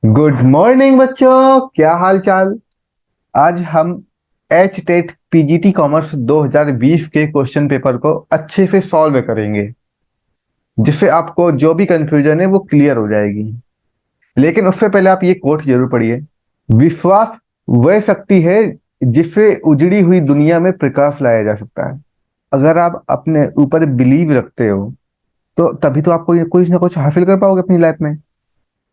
Good morning बच्चों, क्या हाल चाल। आज हम एच टेट पीजीटी कॉमर्स 2020 के क्वेश्चन पेपर को अच्छे से सॉल्व करेंगे, जिससे आपको जो भी कंफ्यूजन है वो क्लियर हो जाएगी। लेकिन उससे पहले आप ये कोट जरूर पढ़िए। विश्वास वह शक्ति है जिससे उजड़ी हुई दुनिया में प्रकाश लाया जा सकता है। अगर आप अपने ऊपर बिलीव रखते हो तो तभी तो आप कुछ ना कुछ हासिल कर पाओगे अपनी लाइफ में।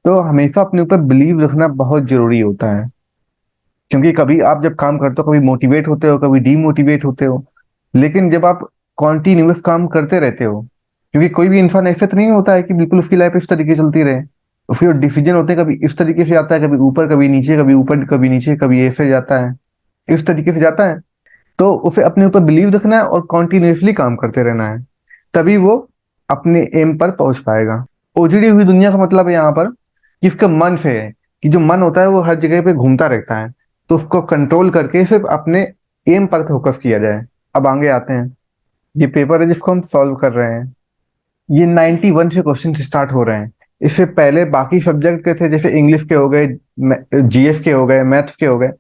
तो हमेशा अपने ऊपर बिलीव रखना बहुत जरूरी होता है, क्योंकि कभी आप जब काम करते हो कभी मोटिवेट होते हो, कभी डीमोटिवेट होते हो। लेकिन जब आप कॉन्टिन्यूस काम करते रहते हो, क्योंकि कोई भी इंसान ऐसे तो नहीं होता है कि बिल्कुल उसकी लाइफ इस तरीके से चलती रहे। उसके जो डिसीजन होते हैं कभी इस तरीके से आता है, कभी ऊपर कभी नीचे, कभी ऊपर कभी नीचे, कभी ऐसे जाता है, इस तरीके से जाता है। तो उसे अपने ऊपर बिलीव रखना है और कॉन्टिन्यूसली काम करते रहना है, तभी वो अपने एम पर पहुंच पाएगा। उजड़ी हुई दुनिया का मतलब है यहाँ पर कि इसका मन से है, कि जो मन होता है वो हर जगह पे घूमता रहता है, तो उसको कंट्रोल करके सिर्फ अपने एम पर फोकस किया जाए। अब आगे आते हैं। ये पेपर है जिसको हम सॉल्व कर रहे हैं। ये 91 से क्वेश्चन स्टार्ट हो रहे हैं। इससे पहले बाकी सब्जेक्ट के थे, जैसे इंग्लिश के हो गए, जीएस के हो गए, मैथ्स के हो गए,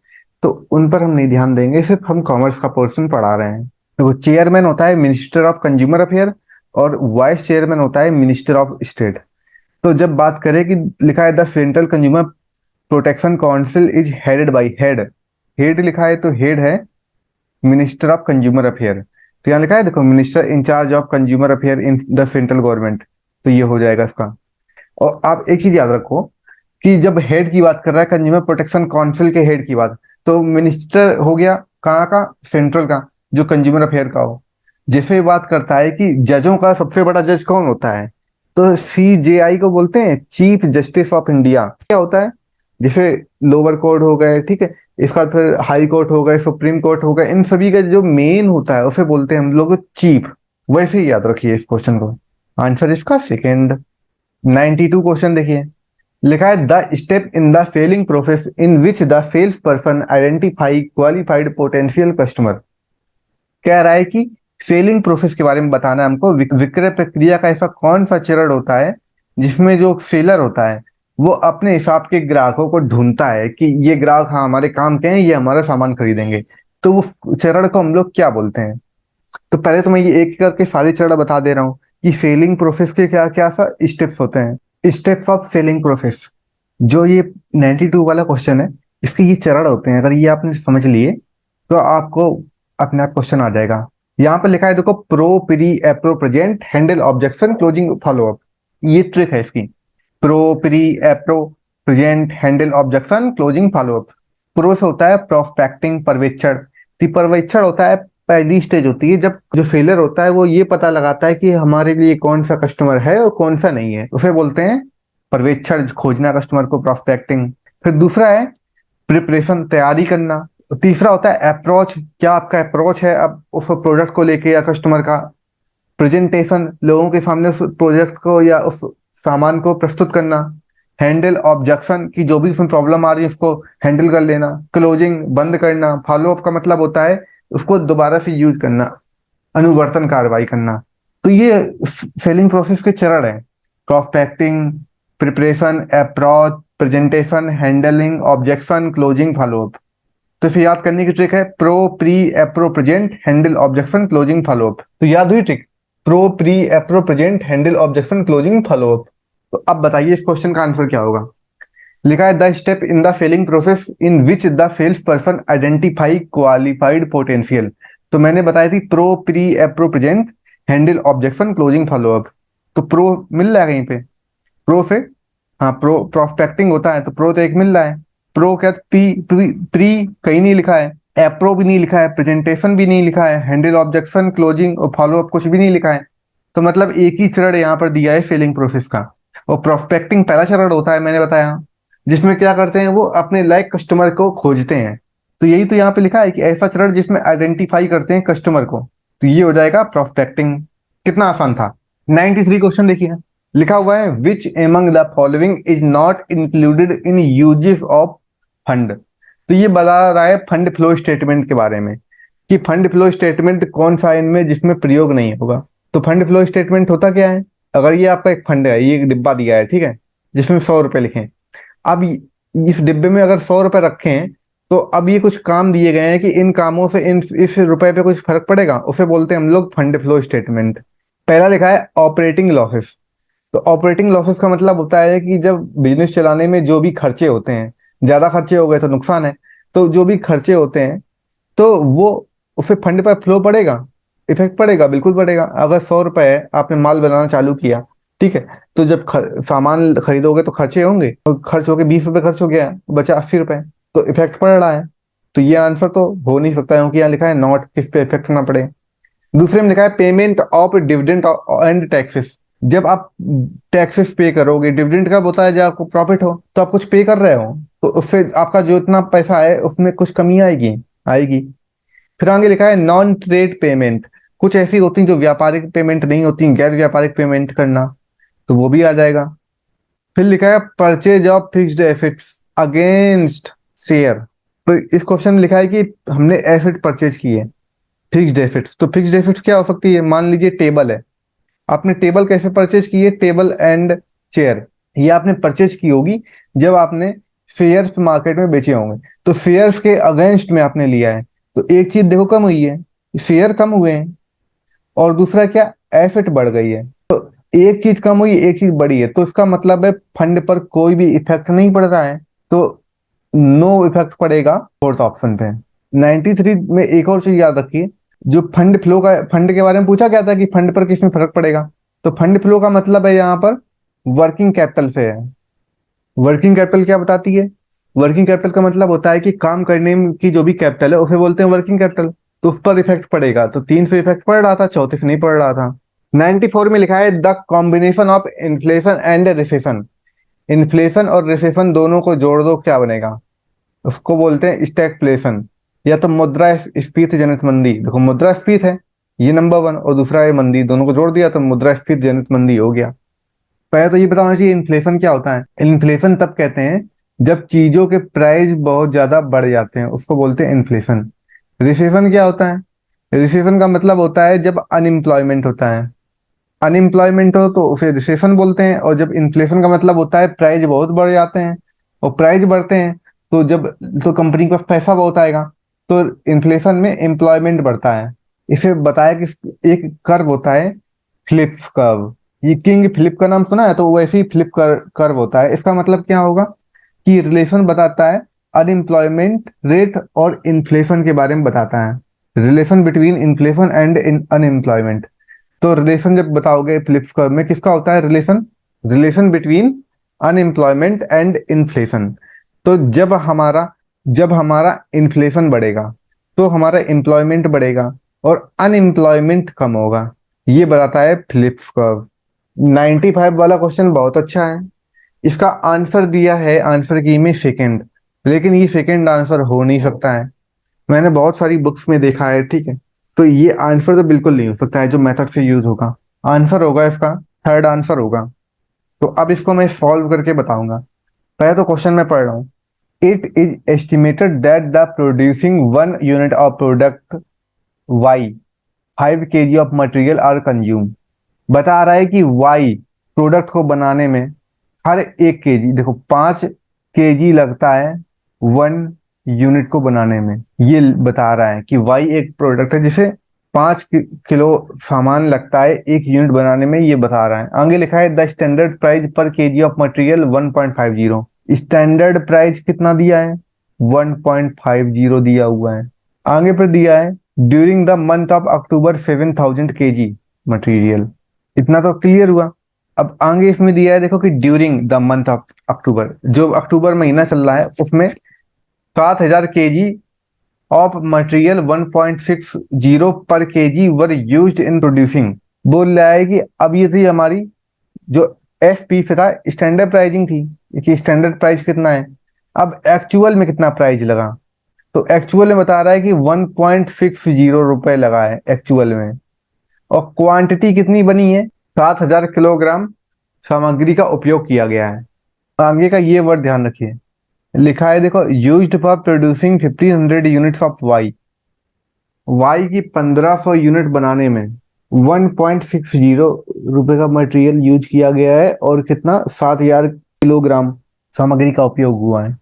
तो उन पर हम नहीं ध्यान देंगे, सिर्फ हम कॉमर्स का पोर्शन पढ़ा रहे हैं। तो चेयरमैन होता है मिनिस्टर ऑफ कंज्यूमर अफेयर, और वाइस चेयरमैन होता है मिनिस्टर ऑफ स्टेट। तो जब बात करें कि लिखा है the central consumer protection council is headed by head, head लिखा है तो हेड है मिनिस्टर ऑफ कंज्यूमर अफेयर। तो यहाँ लिखा है देखो, minister incharge of consumer affair in the central government, तो ये हो जाएगा इसका। और आप एक चीज याद रखो कि जब हेड की बात कर रहा है कंज्यूमर प्रोटेक्शन काउंसिल के हेड की बात, तो मिनिस्टर हो गया कहाँ का, सेंट्रल का, जो कंज्यूमर अफेयर का हो। जैसे बात करता है कि जजों का सबसे बड़ा जज कौन होता है, तो सीजेआई को बोलते हैं चीफ जस्टिस ऑफ इंडिया। क्या होता है, जैसे लोअर कोर्ट हो गए, ठीक है, इसके बाद फिर हाई कोर्ट हो गए, सुप्रीम कोर्ट हो गए, इन सभी का जो मेन होता है उसे बोलते हैं हम लोग चीफ। वैसे ही याद रखिए इस क्वेश्चन को। आंसर इसका सेकेंड। 92 क्वेश्चन देखिए। लिखा है the step in the selling process in which the sales person identify qualified potential customer. कह रहा है कि सेलिंग प्रोसेस के बारे में बताना है हमको। विक्रय प्रक्रिया का ऐसा कौन सा चरण होता है जिसमें जो सेलर होता है वो अपने हिसाब के ग्राहकों को ढूंढता है कि ये ग्राहक हाँ हमारे काम के हैं, ये हमारा सामान खरीदेंगे। तो वो चरण को हम लोग क्या बोलते हैं। तो पहले तो मैं ये एक एक करके सारे चरण बता दे रहा हूँ कि सेलिंग प्रोसेस के क्या क्या सा स्टेप्स होते हैं। स्टेप्स ऑफ सेलिंग प्रोसेस, जो ये 92 वाला क्वेश्चन है, इसके ये चरण होते हैं। अगर ये आपने समझ लिए तो आपको अपने आप क्वेश्चन आ जाएगा। यहाँ पर लिखा है देखो, pro pre approach present handle objection closing follow up. ये ट्रिक है इसकी। Pro pre approach present handle objection closing follow up. Pro से होता है प्रोस्पेक्टिंग, पर्यवेक्षण। पर्यवेक्षण होता है पहली स्टेज होती है जब जो सेलर होता है वो ये पता लगाता है कि हमारे लिए कौन सा कस्टमर है और कौन सा नहीं है, उसे बोलते हैं पर्यवेक्षण, खोजना कस्टमर को, प्रोस्पेक्टिंग। फिर दूसरा है प्रिपरेशन, तैयारी करना। तीसरा होता है अप्रोच, क्या आपका अप्रोच है अब उस प्रोडक्ट को लेके या कस्टमर का। प्रेजेंटेशन, लोगों के सामने उस प्रोजेक्ट को या उस सामान को प्रस्तुत करना। हैंडल ऑब्जेक्शन, की जो भी उसमें प्रॉब्लम आ रही है उसको हैंडल कर लेना। क्लोजिंग, बंद करना। फॉलो अप का मतलब होता है उसको दोबारा से यूज करना, अनुवर्तन कार्रवाई करना। तो ये सेलिंग प्रोसेस के चरण है। Prospecting, preparation, approach, presentation, handling, objection, closing, follow up. तो इसे याद करने की ट्रिक है pro pre approach present handle objection closing follow up. तो याद हुई trick, pro pre approach present handle objection closing follow up. तो अब बताइए इस क्वेश्चन का आंसर क्या होगा। लिखा है the step in the selling process in which the sales person identify qualified potential. तो मैंने बताई थी pro pre approach present handle objection closing follow up. तो प्रो मिल रहा है कहीं पे, प्रो से, हाँ प्रो प्रोस्पेक्टिंग होता है तो प्रो तो एक मिल रहा है। प्रो क्या, प्री कहीं नहीं लिखा है, एप्रो भी नहीं लिखा है, प्रेजेंटेशन भी नहीं लिखा है, हैंडल ऑब्जेक्शन क्लोजिंग और फॉलो अप कुछ भी नहीं लिखा है। तो मतलब एक ही चरण यहाँ पर दिया है सेलिंग प्रोसेस का। और प्रोस्पेक्टिंग पहला चरण होता है मैंने बताया, जिसमें क्या करते हैं वो अपने लाइक कस्टमर को खोजते हैं। तो यही तो यहाँ पे लिखा है कि ऐसा चरण जिसमें आइडेंटिफाई करते हैं कस्टमर को, तो ये हो जाएगा प्रोस्पेक्टिंग। कितना आसान था। 93 क्वेश्चन देखिए। लिखा हुआ है which among the following is not included in uses of fund. तो ये बता रहा है फंड फ्लो स्टेटमेंट के बारे में, कि फंड फ्लो स्टेटमेंट कौन सा है इनमें जिसमें प्रयोग नहीं होगा। तो फंड फ्लो स्टेटमेंट होता क्या है, अगर ये आपका एक फंड है, ये एक डिब्बा दिया है, ठीक है, जिसमें 100 रुपए लिखे, अब इस डिब्बे में अगर 100 रुपए रखे हैं, तो अब ये कुछ काम दिए गए हैं कि इन कामों से इन इस रुपए पे कुछ फर्क पड़ेगा, उसे बोलते हैं हम लोग फंड फ्लो स्टेटमेंट। पहला लिखा है ऑपरेटिंग लॉसेस। तो ऑपरेटिंग लॉसेस का मतलब होता है कि जब बिजनेस चलाने में जो भी खर्चे होते हैं, ज्यादा खर्चे हो गए तो नुकसान है, तो जो भी खर्चे होते हैं तो वो उसे फंड पर फ्लो पड़ेगा, इफेक्ट पड़ेगा, बिल्कुल पड़ेगा। अगर 100 रुपए है, आपने माल बनाना चालू किया, ठीक है, तो जब सामान खरीदोगे तो खर्चे होंगे, और खर्च होके 20 रुपए खर्च हो गया, बचा 80 रुपए, तो इफेक्ट पड़ रहा है। तो ये आंसर तो हो नहीं सकता, क्योंकि यहाँ लिखा है नॉट, किस पे इफेक्ट ना पड़े। दूसरे में लिखा है payment of dividend and taxes. जब आप टैक्सेस पे करोगे, डिविडेंड कब होता है, जब आपको प्रॉफिट हो, तो आप कुछ पे कर रहे हो, तो उससे आपका जो इतना पैसा है उसमें कुछ कमी आएगी, आएगी। फिर आगे लिखा है नॉन ट्रेड पेमेंट। कुछ ऐसी होती हैं जो व्यापारिक पेमेंट नहीं होती, गैर व्यापारिक पेमेंट करना, तो वो भी आ जाएगा। फिर लिखा है purchase of fixed assets against share. तो इस क्वेश्चन में लिखा है कि हमने एसेट परचेज किए, फिक्स्ड एसेट्स। तो फिक्स्ड एसेट्स क्या हो सकती है, मान लीजिए टेबल है, आपने टेबल कैसे परचेज की है, टेबल एंड चेयर, ये आपने परचेज की होगी जब आपने शेयर्स मार्केट में बेचे होंगे, तो शेयर्स के अगेंस्ट में आपने लिया है। तो एक चीज देखो कम हुई है, शेयर कम हुए हैं, और दूसरा क्या, एसेट बढ़ गई है। तो एक चीज कम हुई, एक चीज बढ़ी है, तो इसका मतलब है फंड पर कोई भी इफेक्ट नहीं पड़ रहा है, तो नो इफेक्ट पड़ेगा फोर्थ ऑप्शन पे। 93 में एक और चीज याद रखिए, जो फंड फ्लो का, फंड के बारे में पूछा गया था कि फंड पर किस में फर्क पड़ेगा, तो फंड फ्लो का मतलब है यहाँ पर वर्किंग कैपिटल से है। वर्किंग कैपिटल क्या बताती है, वर्किंग कैपिटल का मतलब होता है कि काम करने की जो भी कैपिटल है उसे बोलते हैं वर्किंग कैपिटल, तो उस पर इफेक्ट पड़ेगा। तो 3 से इफेक्ट पड़ रहा था, चौथे से नहीं पड़ रहा था। 94 में लिखा है the combination of inflation and recession. Inflation और रिसेशन दोनों को जोड़ दो, क्या बनेगा, उसको बोलते हैं स्टैगफ्लेशन, या तो मुद्रास्फीति जनित मंदी। देखो मुद्रास्फीति है ये नंबर 1, और दूसरा है मंदी, दोनों को जोड़ दिया तो मुद्रास्फीति जनित मंदी हो गया। पहले तो ये बताना चाहिए इन्फ्लेशन क्या होता है। इन्फ्लेशन तब कहते हैं जब चीजों के प्राइस बहुत ज्यादा बढ़ जाते हैं, उसको बोलते हैं इन्फ्लेशन। रिसेशन क्या होता है, रिसेशन का मतलब होता है जब अनएम्प्लॉयमेंट होता है, अनएम्प्लॉयमेंट हो तो उसे रिसेशन बोलते हैं। और जब इन्फ्लेशन का मतलब होता है प्राइस बहुत बढ़ जाते हैं, और प्राइस बढ़ते हैं तो जब, तो कंपनी के पास पैसा बहुत आएगा, तो इन्फ्लेशन में एम्प्लॉयमेंट बढ़ता है। इसे बताया कि एक कर्व होता है, फ्लिप्स कर्व। ये किंग फिलिप का नाम सुना है, तो वैसे ही फ्लिप कर्व होता है। इसका मतलब क्या होगा कि रिलेशन बताता है अनएम्प्लॉयमेंट रेट और इन्फ्लेशन के बारे में बताता है, relation between inflation and unemployment. तो रिलेशन जब बताओगे फ्लिप्स कर्व में, किसका होता है relation, relation between unemployment and inflation. तो जब हमारा इन्फ्लेशन बढ़ेगा तो हमारा एम्प्लॉयमेंट बढ़ेगा, और अनएम्प्लॉयमेंट कम होगा, ये बताता है फ्लिप्स कर्व। 95 वाला क्वेश्चन बहुत अच्छा है। इसका आंसर दिया है आंसर की में सेकंड, लेकिन ये सेकंड आंसर हो नहीं सकता है, मैंने बहुत सारी बुक्स में देखा है, ठीक है। तो ये आंसर तो बिल्कुल नहीं हो सकता है जो मेथड से यूज होगा, आंसर होगा इसका थर्ड आंसर होगा। तो अब इसको मैं सॉल्व करके बताऊंगा। पहले तो क्वेश्चन में पढ़ रहा हूँ। It is estimated that the producing 1 unit of product Y 5 kg of material are consume. बता रहा है कि वाई प्रोडक्ट को बनाने में हर 1 kg, देखो 5 kg लगता है 1 यूनिट को बनाने में, ये बता रहा है कि वाई एक प्रोडक्ट है जिसे 5 किलो सामान लगता है 1 यूनिट बनाने में, ये बता रहा है। आगे लिखा है द स्टैंडर्ड प्राइस पर KG of material 1.50। Standard price कितना दिया है, 1.50 दिया हुआ है। आगे पर दिया है during the month of October 7,000 kg material. इतना तो क्लियर हुआ। अब आगे इसमें दिया है देखो कि during the month of October, जो अक्टूबर महीना चल रहा है उसमें 7,000 kg ऑफ मटेरियल 1.60 पर KG were used in producing. बोल रहा है कि अब ये थी हमारी जो एफ पी से था, स्टैंडर्ड प्राइसिंग थी कि स्टैंडर्ड प्राइस कितना है, अब एक्चुअल में कितना प्राइस लगा। तो एक्चुअल में बता रहा है कि 1.60 रुपए लगा है एक्चुअल में, और क्वांटिटी कितनी बनी है, 7,000 किलोग्राम सामग्री का उपयोग किया गया है। आगे का ये वर्ड ध्यान रखिए, लिखा है देखो used for producing 1500 units of Y. Y की 1500 यूनिट बनाने में 1.60 रुपए का मटेरियल यूज किया गया है, और कितना 7,000 किलोग्राम सामग्री का उपयोग हुआ है।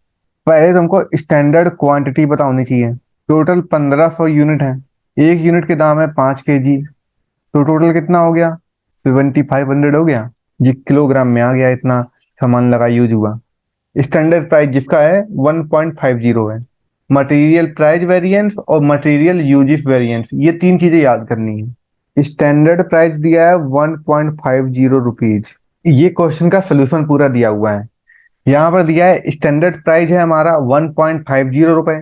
पहले तुमको स्टैंडर्ड क्वांटिटी पता होनी चाहिए। टोटल 1500 यूनिट है। एक यूनिट के दाम है 5 kg। तो टोटल कितना हो गया? 7500 हो गया। जी किलोग्राम में आ गया, इतना सामान लगा यूज हुआ। स्टैंडर्ड प्राइस जिसका है 1.50 है। मटेरियल प्राइस वेरिएंस और मटेरियल यूजेस वेरिएंस, ये तीन चीजें याद करनी है। स्टैंडर्ड प्राइस दिया है 1.50 रुपीज। ये क्वेश्चन का सोल्यूशन पूरा दिया हुआ है। यहाँ पर दिया है स्टैंडर्ड प्राइस है हमारा 1.50 रुपए,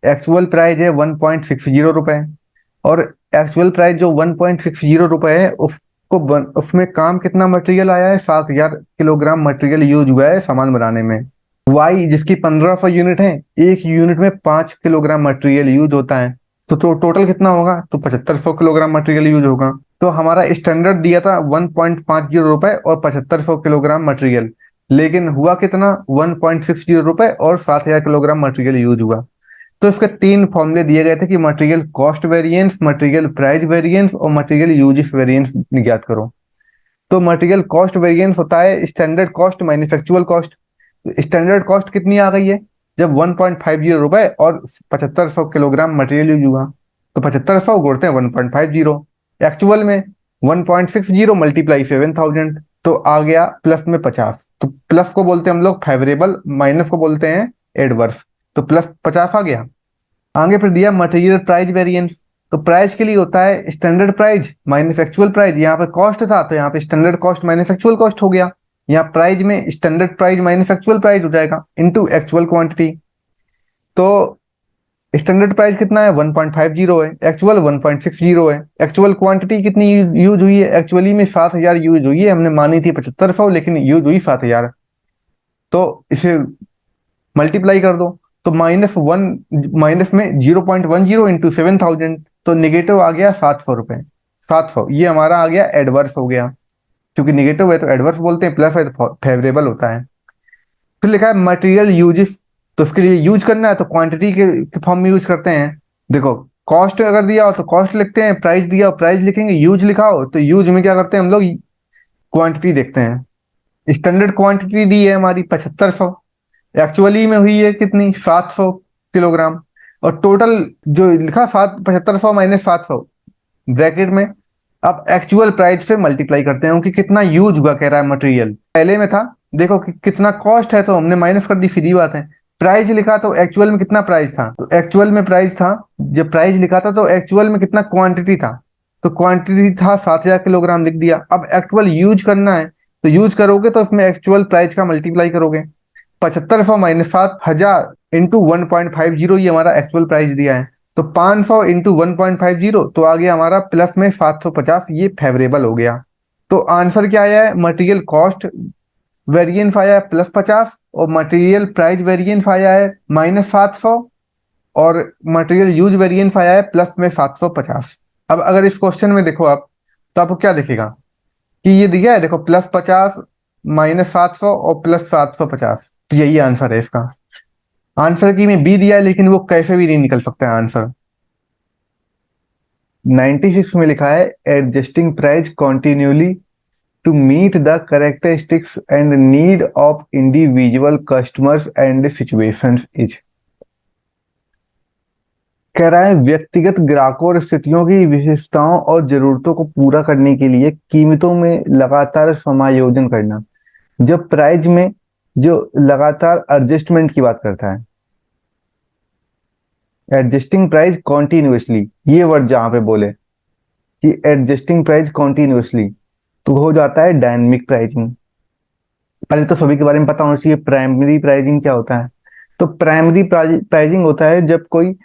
एक्चुअल प्राइस है 1.60 रुपए। और एक्चुअल प्राइस जो 1.60 रुपए है उसमें काम कितना मटेरियल आया है? 7000 किलोग्राम मटेरियल यूज हुआ है सामान बनाने में। वाई जिसकी 1500 यूनिट है, एक यूनिट में 5 किलोग्राम मटेरियल यूज होता है। तो टोटल कितना होगा? तो 7500 किलोग्राम मटेरियल यूज होगा। तो हमारा स्टैंडर्ड दिया था 1.50 रुपए और 7500 किलोग्राम मटेरियल, लेकिन हुआ कितना? 1.60 रुपए और 7000 किलोग्राम मटेरियल यूज हुआ। तो इसके तीन फॉर्मूले दिए गए थे कि material cost variance, material price variance और मटेरियल यूजेस वेरिएंस ज्ञात करो। तो मटेरियल कॉस्ट वेरिएंस होता है standard cost minus actual cost. Standard cost कितनी आ गई है? जब 1.50 रुपए और 7500 किलोग्राम मटेरियल यूज हुआ, तो 7500 गुणते हैं 1.50। एक्चुअल में 1.60 मल्टीप्लाई 7000, तो आ गया प्लस में 50। तो प्लस को बोलते हैं हम लोग फेवरेबल, माइनस को बोलते हैं एडवर्स। तो प्लस 50 आ गया। आगे फिर दिया मटेरियल प्राइस वेरिएंस। तो प्राइस के लिए होता है standard price minus actual price. यहाँ पे कॉस्ट था तो यहाँ पे standard cost minus actual cost हो गया। यहाँ प्राइस में standard price minus actual price हो जाएगा इनटू एक्चुअल क्वांटिटी। तो स्टैंडर्ड प्राइस कितना है? 1.50 है। एक्चुअल 1.60 है। एक्चुअल क्वांटिटी कितनी यूज हुई है? एक्चुअली में 7000 यूज हुई है। हमने मानी थी 7500, लेकिन यूज हुई 7000। तो इसे मल्टीप्लाई कर दो। तो माइनस में 0.10 इंटू 7000, तो निगेटिव आ गया 700 रुपए। 700 ये हमारा आ गया एडवर्स हो गया। क्योंकि निगेटिव है तो एडवर्स बोलते हैं, प्लस है तो फेवरेबल होता है। फिर लिखा है मटेरियल यूजेस। तो इसके लिए यूज करना है तो क्वांटिटी के फॉर्म में यूज करते हैं। देखो, कॉस्ट अगर दिया हो तो कॉस्ट लिखते हैं, प्राइस दिया हो प्राइस लिखेंगे, यूज लिखा हो तो यूज में क्या करते हैं हम लोग? क्वांटिटी देखते हैं। स्टैंडर्ड क्वांटिटी दी है हमारी 7500, एक्चुअली में हुई है कितनी? 700 किलोग्राम। और टोटल जो लिखा 7500 माइनस 700 ब्रैकेट में। अब एक्चुअल प्राइस से मल्टीप्लाई करते हैं कि कितना यूज हुआ, कह रहा है मटेरियल। पहले में था देखो कि कितना कॉस्ट है तो हमने माइनस कर दी, सीधी बात है। प्राइस लिखा तो एक्चुअल में कितना प्राइस था? तो एक्चुअल में प्राइस था, जब प्राइस लिखा था तो एक्चुअल में कितना क्वांटिटी था? तो क्वांटिटी था 7000 किलोग्राम, लिख दिया। अब एक्चुअल यूज करना है तो यूज करोगे तो उसमें एक्चुअल प्राइस का मल्टीप्लाई करोगे। 7500 माइनस 7000 इंटू 1.50, ये हमारा एक्चुअल प्राइस दिया है। तो 500 इंटू 1.50 तो आ गया हमारा प्लस में 750, ये फेवरेबल हो गया। तो आंसर क्या आया है? मटेरियल कॉस्ट वेरिएंस आया है +50 और मटेरियल प्राइस वेरिएंस आया है -700 और मटेरियल यूज वेरिएंस आया है प्लस में 750। अब अगर इस क्वेश्चन में देखो आप, तो आपको क्या दिखेगा कि ये दिया है, देखो +50 -700 और +750। तो यही आंसर है इसका। आंसर की में बी दिया है, लेकिन वो कैसे भी नहीं निकल सकता है आंसर। 96 में लिखा है adjusting price continuously to meet the characteristics and need of individual customers and situations is. कह रहा है व्यक्तिगत ग्राहकों और स्थितियों की विशेषताओं और जरूरतों को पूरा करने के लिए कीमतों में लगातार समायोजन करना। जब प्राइस में जो लगातार एडजस्टमेंट की बात करता है, एडजस्टिंग प्राइस कॉन्टिन्यूसली, ये वर्ड जहां पे बोले कि एडजस्टिंग प्राइस कॉन्टिन्यूसली, तो हो जाता है डायनेमिक प्राइसिंग। पहले तो सभी के बारे में पता होना चाहिए प्राइमरी प्राइसिंग क्या होता है। तो प्राइमरी प्राइसिंग होता है जब कोई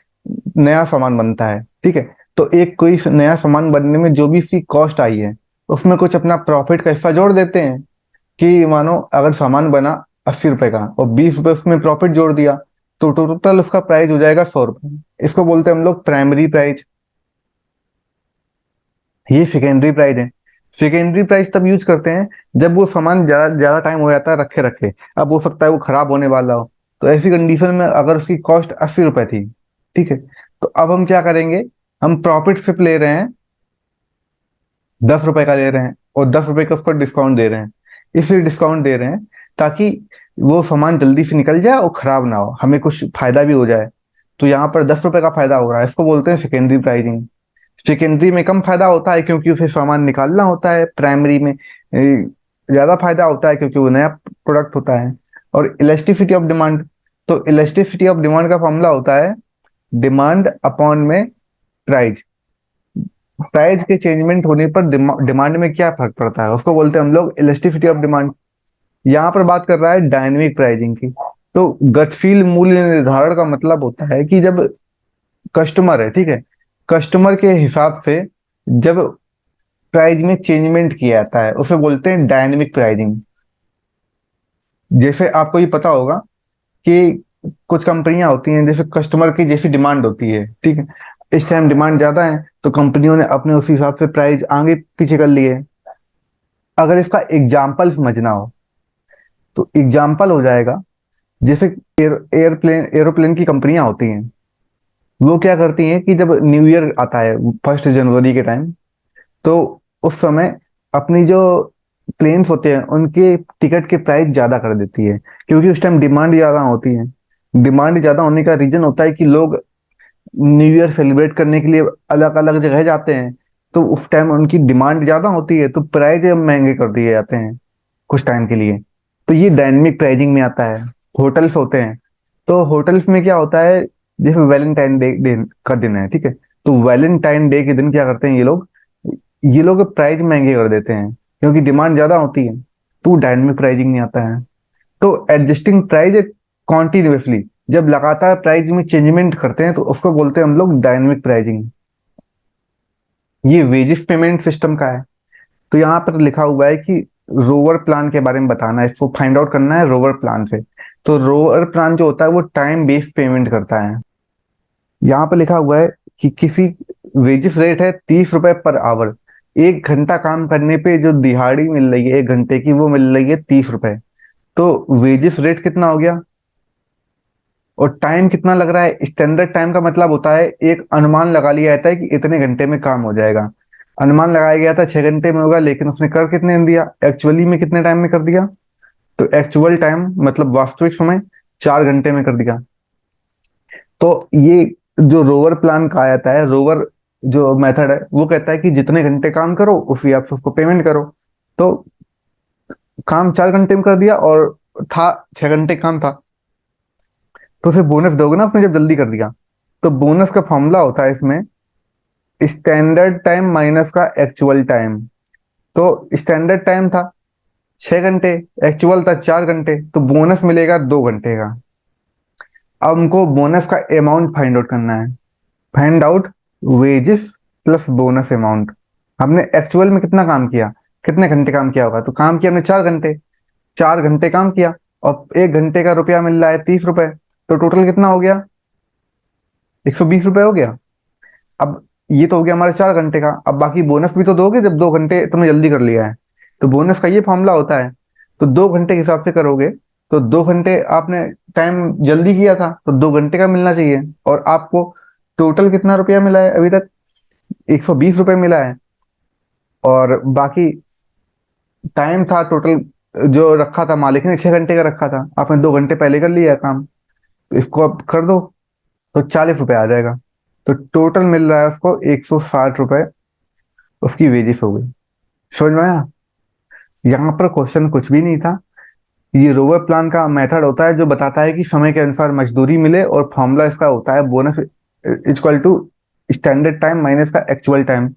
नया सामान बनता है, ठीक है। तो एक कोई नया सामान बनने में जो भी उसकी कॉस्ट आई है, उसमें कुछ अपना प्रॉफिट का हिस्सा जोड़ देते हैं। कि मानो अगर सामान बना 80 रुपए का और 20 रुपए उसमें प्रॉफिट जोड़ दिया, तो टोटल उसका प्राइस हो जाएगा 100 रुपए। इसको बोलते हैं हम लोग प्राइमरी प्राइस। ये सेकेंडरी प्राइस है। सेकेंडरी प्राइस तब यूज करते हैं जब वो सामान ज्यादा ज्यादा टाइम हो जाता है रखे रखे, अब हो सकता है वो खराब होने वाला हो। तो ऐसी कंडीशन में अगर उसकी कॉस्ट 80 रुपए थी, ठीक है, तो अब हम क्या करेंगे? हम प्रॉफिट सिर्फ ले रहे हैं, 10 रुपए का ले रहे हैं और 10 रुपए का उसको डिस्काउंट दे रहे हैं। इसलिए डिस्काउंट दे रहे हैं ताकि वो सामान जल्दी से निकल जाए और खराब ना हो, हमें कुछ फायदा भी हो जाए। तो यहाँ पर 10 रुपए का फायदा हो रहा है, इसको बोलते हैं सेकेंडरी प्राइसिंग। सेकेंडरी में कम फायदा होता है क्योंकि उसे सामान निकालना होता है, प्राइमरी में ज्यादा फायदा होता है क्योंकि वो नया प्रोडक्ट होता है। और इलास्टिसिटी ऑफ डिमांड, तो इलास्टिसिटी ऑफ डिमांड का फॉर्मूला होता है डिमांड अपॉन में प्राइस। प्राइस के चेंजमेंट होने पर डिमांड में क्या फर्क पड़ता है, उसको बोलते हैं हम लोग इलास्टिसिटी ऑफ डिमांड। यहाँ पर बात कर रहा है डायनेमिक प्राइसिंग की। तो गतिशील मूल्य निर्धारण का मतलब होता है कि जब कस्टमर है, ठीक है, कस्टमर के हिसाब से जब प्राइस में चेंजमेंट किया जाता है उसे बोलते हैं डायनेमिक प्राइसिंग। जैसे आपको ये पता होगा कि कुछ कंपनियां होती हैं, जैसे कस्टमर की जैसी डिमांड होती है, ठीक है, इस टाइम डिमांड ज्यादा है तो कंपनियों ने अपने उस हिसाब से प्राइस आगे पीछे कर लिए। अगर इसका एग्जाम्पल समझना हो तो एग्जाम्पल हो जाएगा, जैसे एयरप्लेन एरोप्लेन की कंपनियां होती हैं, वो क्या करती हैं कि जब न्यू ईयर आता है 1 जनवरी के टाइम, तो उस समय अपनी जो प्लेन्स होते हैं उनके टिकट के प्राइस ज्यादा कर देती है, क्योंकि उस टाइम डिमांड ज्यादा होती है। डिमांड ज्यादा होने का रीजन होता है कि लोग न्यू ईयर सेलिब्रेट करने के लिए अलग अलग जगह जाते हैं, तो उस टाइम उनकी डिमांड ज्यादा होती है तो प्राइस महंगे कर दिए जाते हैं कुछ टाइम के लिए। तो ये डायनेमिक प्राइसिंग में आता है। होटल्स होते हैं, तो होटल्स में क्या होता है, जैसे वैलेंटाइन डे का दिन है, ठीक है, तो वैलेंटाइन डे के दिन क्या करते हैं ये लोग प्राइस महंगे कर देते हैं क्योंकि डिमांड ज्यादा होती है, तो डायनेमिक प्राइसिंग में आता है। तो एडजस्टिंग प्राइस कॉन्टिन्यूसली, जब लगातार प्राइस में चेंजमेंट करते हैं तो उसको बोलते हैं हम लोग डायनेमिक प्राइसिंग। ये वेजेस पेमेंट सिस्टम का है। तो यहाँ पर लिखा हुआ है कि रोवर प्लान के बारे में बताना है, इसको फाइंड आउट करना है रोवर प्लान से। तो रोवर प्लान जो होता है वो टाइम बेस्ड पेमेंट करता है। यहाँ पर लिखा हुआ है कि किसी वेजेस रेट है 30 रुपए पर आवर। 1 घंटा काम करने पे जो दिहाड़ी मिल रही है 1 घंटे की, वो मिल रही है 30 रुपए। तो वेजेस रेट कितना हो गया और टाइम कितना लग रहा है। स्टैंडर्ड टाइम का मतलब होता है एक अनुमान लगा लिया जाता है कि इतने घंटे में काम हो जाएगा। अनुमान लगाया गया था 6 घंटे में होगा, लेकिन उसने कर कितने में दिया, एक्चुअली में कितने टाइम में कर दिया। तो एक्चुअल टाइम मतलब वास्तविक समय 4 घंटे में कर दिया। तो ये जो रोवर प्लान कहा जाता है, रोवर जो मेथड है वो कहता है कि जितने घंटे काम करो उस हिसाब से उसको पेमेंट करो। तो काम 4 घंटे में कर दिया और था 6 घंटे काम था, तो उसे बोनस दोगे ना, उसने जब जल्दी कर दिया। तो बोनस का फॉर्मूला होता है इसमें स्टैंडर्ड टाइम माइनस का एक्चुअल टाइम। तो स्टैंडर्ड टाइम था 6 घंटे, एक्चुअल था 4 घंटे, तो बोनस मिलेगा 2 घंटे का। अब हमको बोनस का अमाउंट फाइंड आउट करना है। Find out wages plus bonus amount. हमने एक्चुअल में कितना काम किया, कितने घंटे काम किया होगा, तो काम किया हमने 4 घंटे। 4 घंटे काम किया और 1 घंटे का रुपया मिल रहा है 30 रुपए, तो टोटल कितना हो गया, 120 रुपए हो गया। अब ये तो हो गया हमारे 4 घंटे का, अब बाकी बोनस भी तो दोगे जब 2 घंटे तुमने जल्दी कर लिया है। तो बोनस का ये फॉर्मूला होता है। तो 2 घंटे के हिसाब से करोगे तो 2 घंटे आपने टाइम जल्दी किया था तो 2 घंटे का मिलना चाहिए, और आपको टोटल कितना रुपया मिला है अभी तक, 120 रुपए मिला है। और बाकी टाइम था टोटल जो रखा था मालिक ने 6 घंटे का रखा था, आपने 2 घंटे पहले कर लिया काम, तो इसको अब कर दो तो 40 रुपए आ जाएगा। तो टोटल मिल रहा है उसको 160 रुपए, उसकी वेजिस हो गई। समझ में आया। यहाँ पर क्वेश्चन कुछ भी नहीं था। ये रोवर प्लान का मेथड होता है जो बताता है कि समय के अनुसार मजदूरी मिले, और फॉर्मूला इसका होता है bonus equal to standard time minus का एक्चुअल टाइम।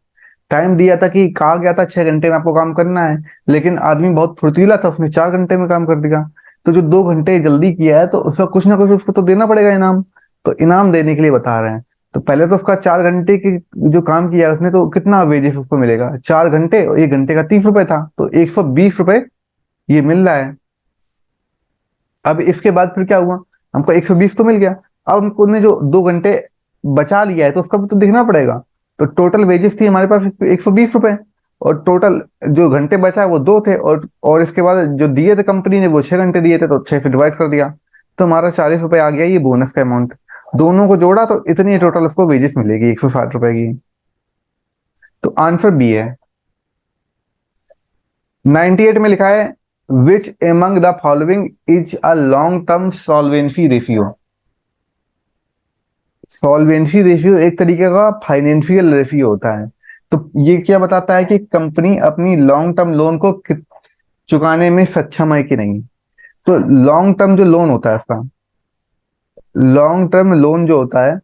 टाइम दिया था कि कहा गया था 6 घंटे में आपको काम करना है, लेकिन आदमी बहुत फुर्तीला था, उसने 4 घंटे में काम कर दिया। तो जो 2 घंटे जल्दी किया है तो उसका कुछ ना कुछ उसको तो देना पड़ेगा इनाम। तो इनाम देने के लिए बता रहे हैं। तो पहले तो उसका 4 घंटे की जो काम किया है उसने, तो कितना वेजेस उसको मिलेगा, 4 घंटे और 1 घंटे का 30 रुपए था, तो 120 रुपए ये मिल रहा है। अब इसके बाद फिर क्या हुआ, हमको 120 तो मिल गया। अब हमको ने जो 2 घंटे बचा लिया है तो उसका भी तो देखना पड़ेगा। तो टोटल वेजेस थी हमारे पास 120 रुपए, और टोटल जो घंटे बचा है वो 2 थे, और इसके बाद जो दिए थे कंपनी ने वो 6 घंटे दिए थे, तो 6 से डिवाइड कर दिया, तो हमारा 40 रुपए आ गया ये बोनस का अमाउंट। दोनों को जोड़ा तो इतनी टोटल उसको वेजेस मिलेगी 160 रुपए की। तो आंसर बी है। 98 में लिखा है which among the following is a long term solvency ratio. Solvency ratio एक तरीके का फाइनेंशियल रेशियो होता है। तो ये क्या बताता है कि कंपनी अपनी लॉन्ग टर्म लोन को चुकाने में सक्षम है कि नहीं। तो लॉन्ग टर्म जो लोन होता है उसका, लॉन्ग टर्म लोन जो होता है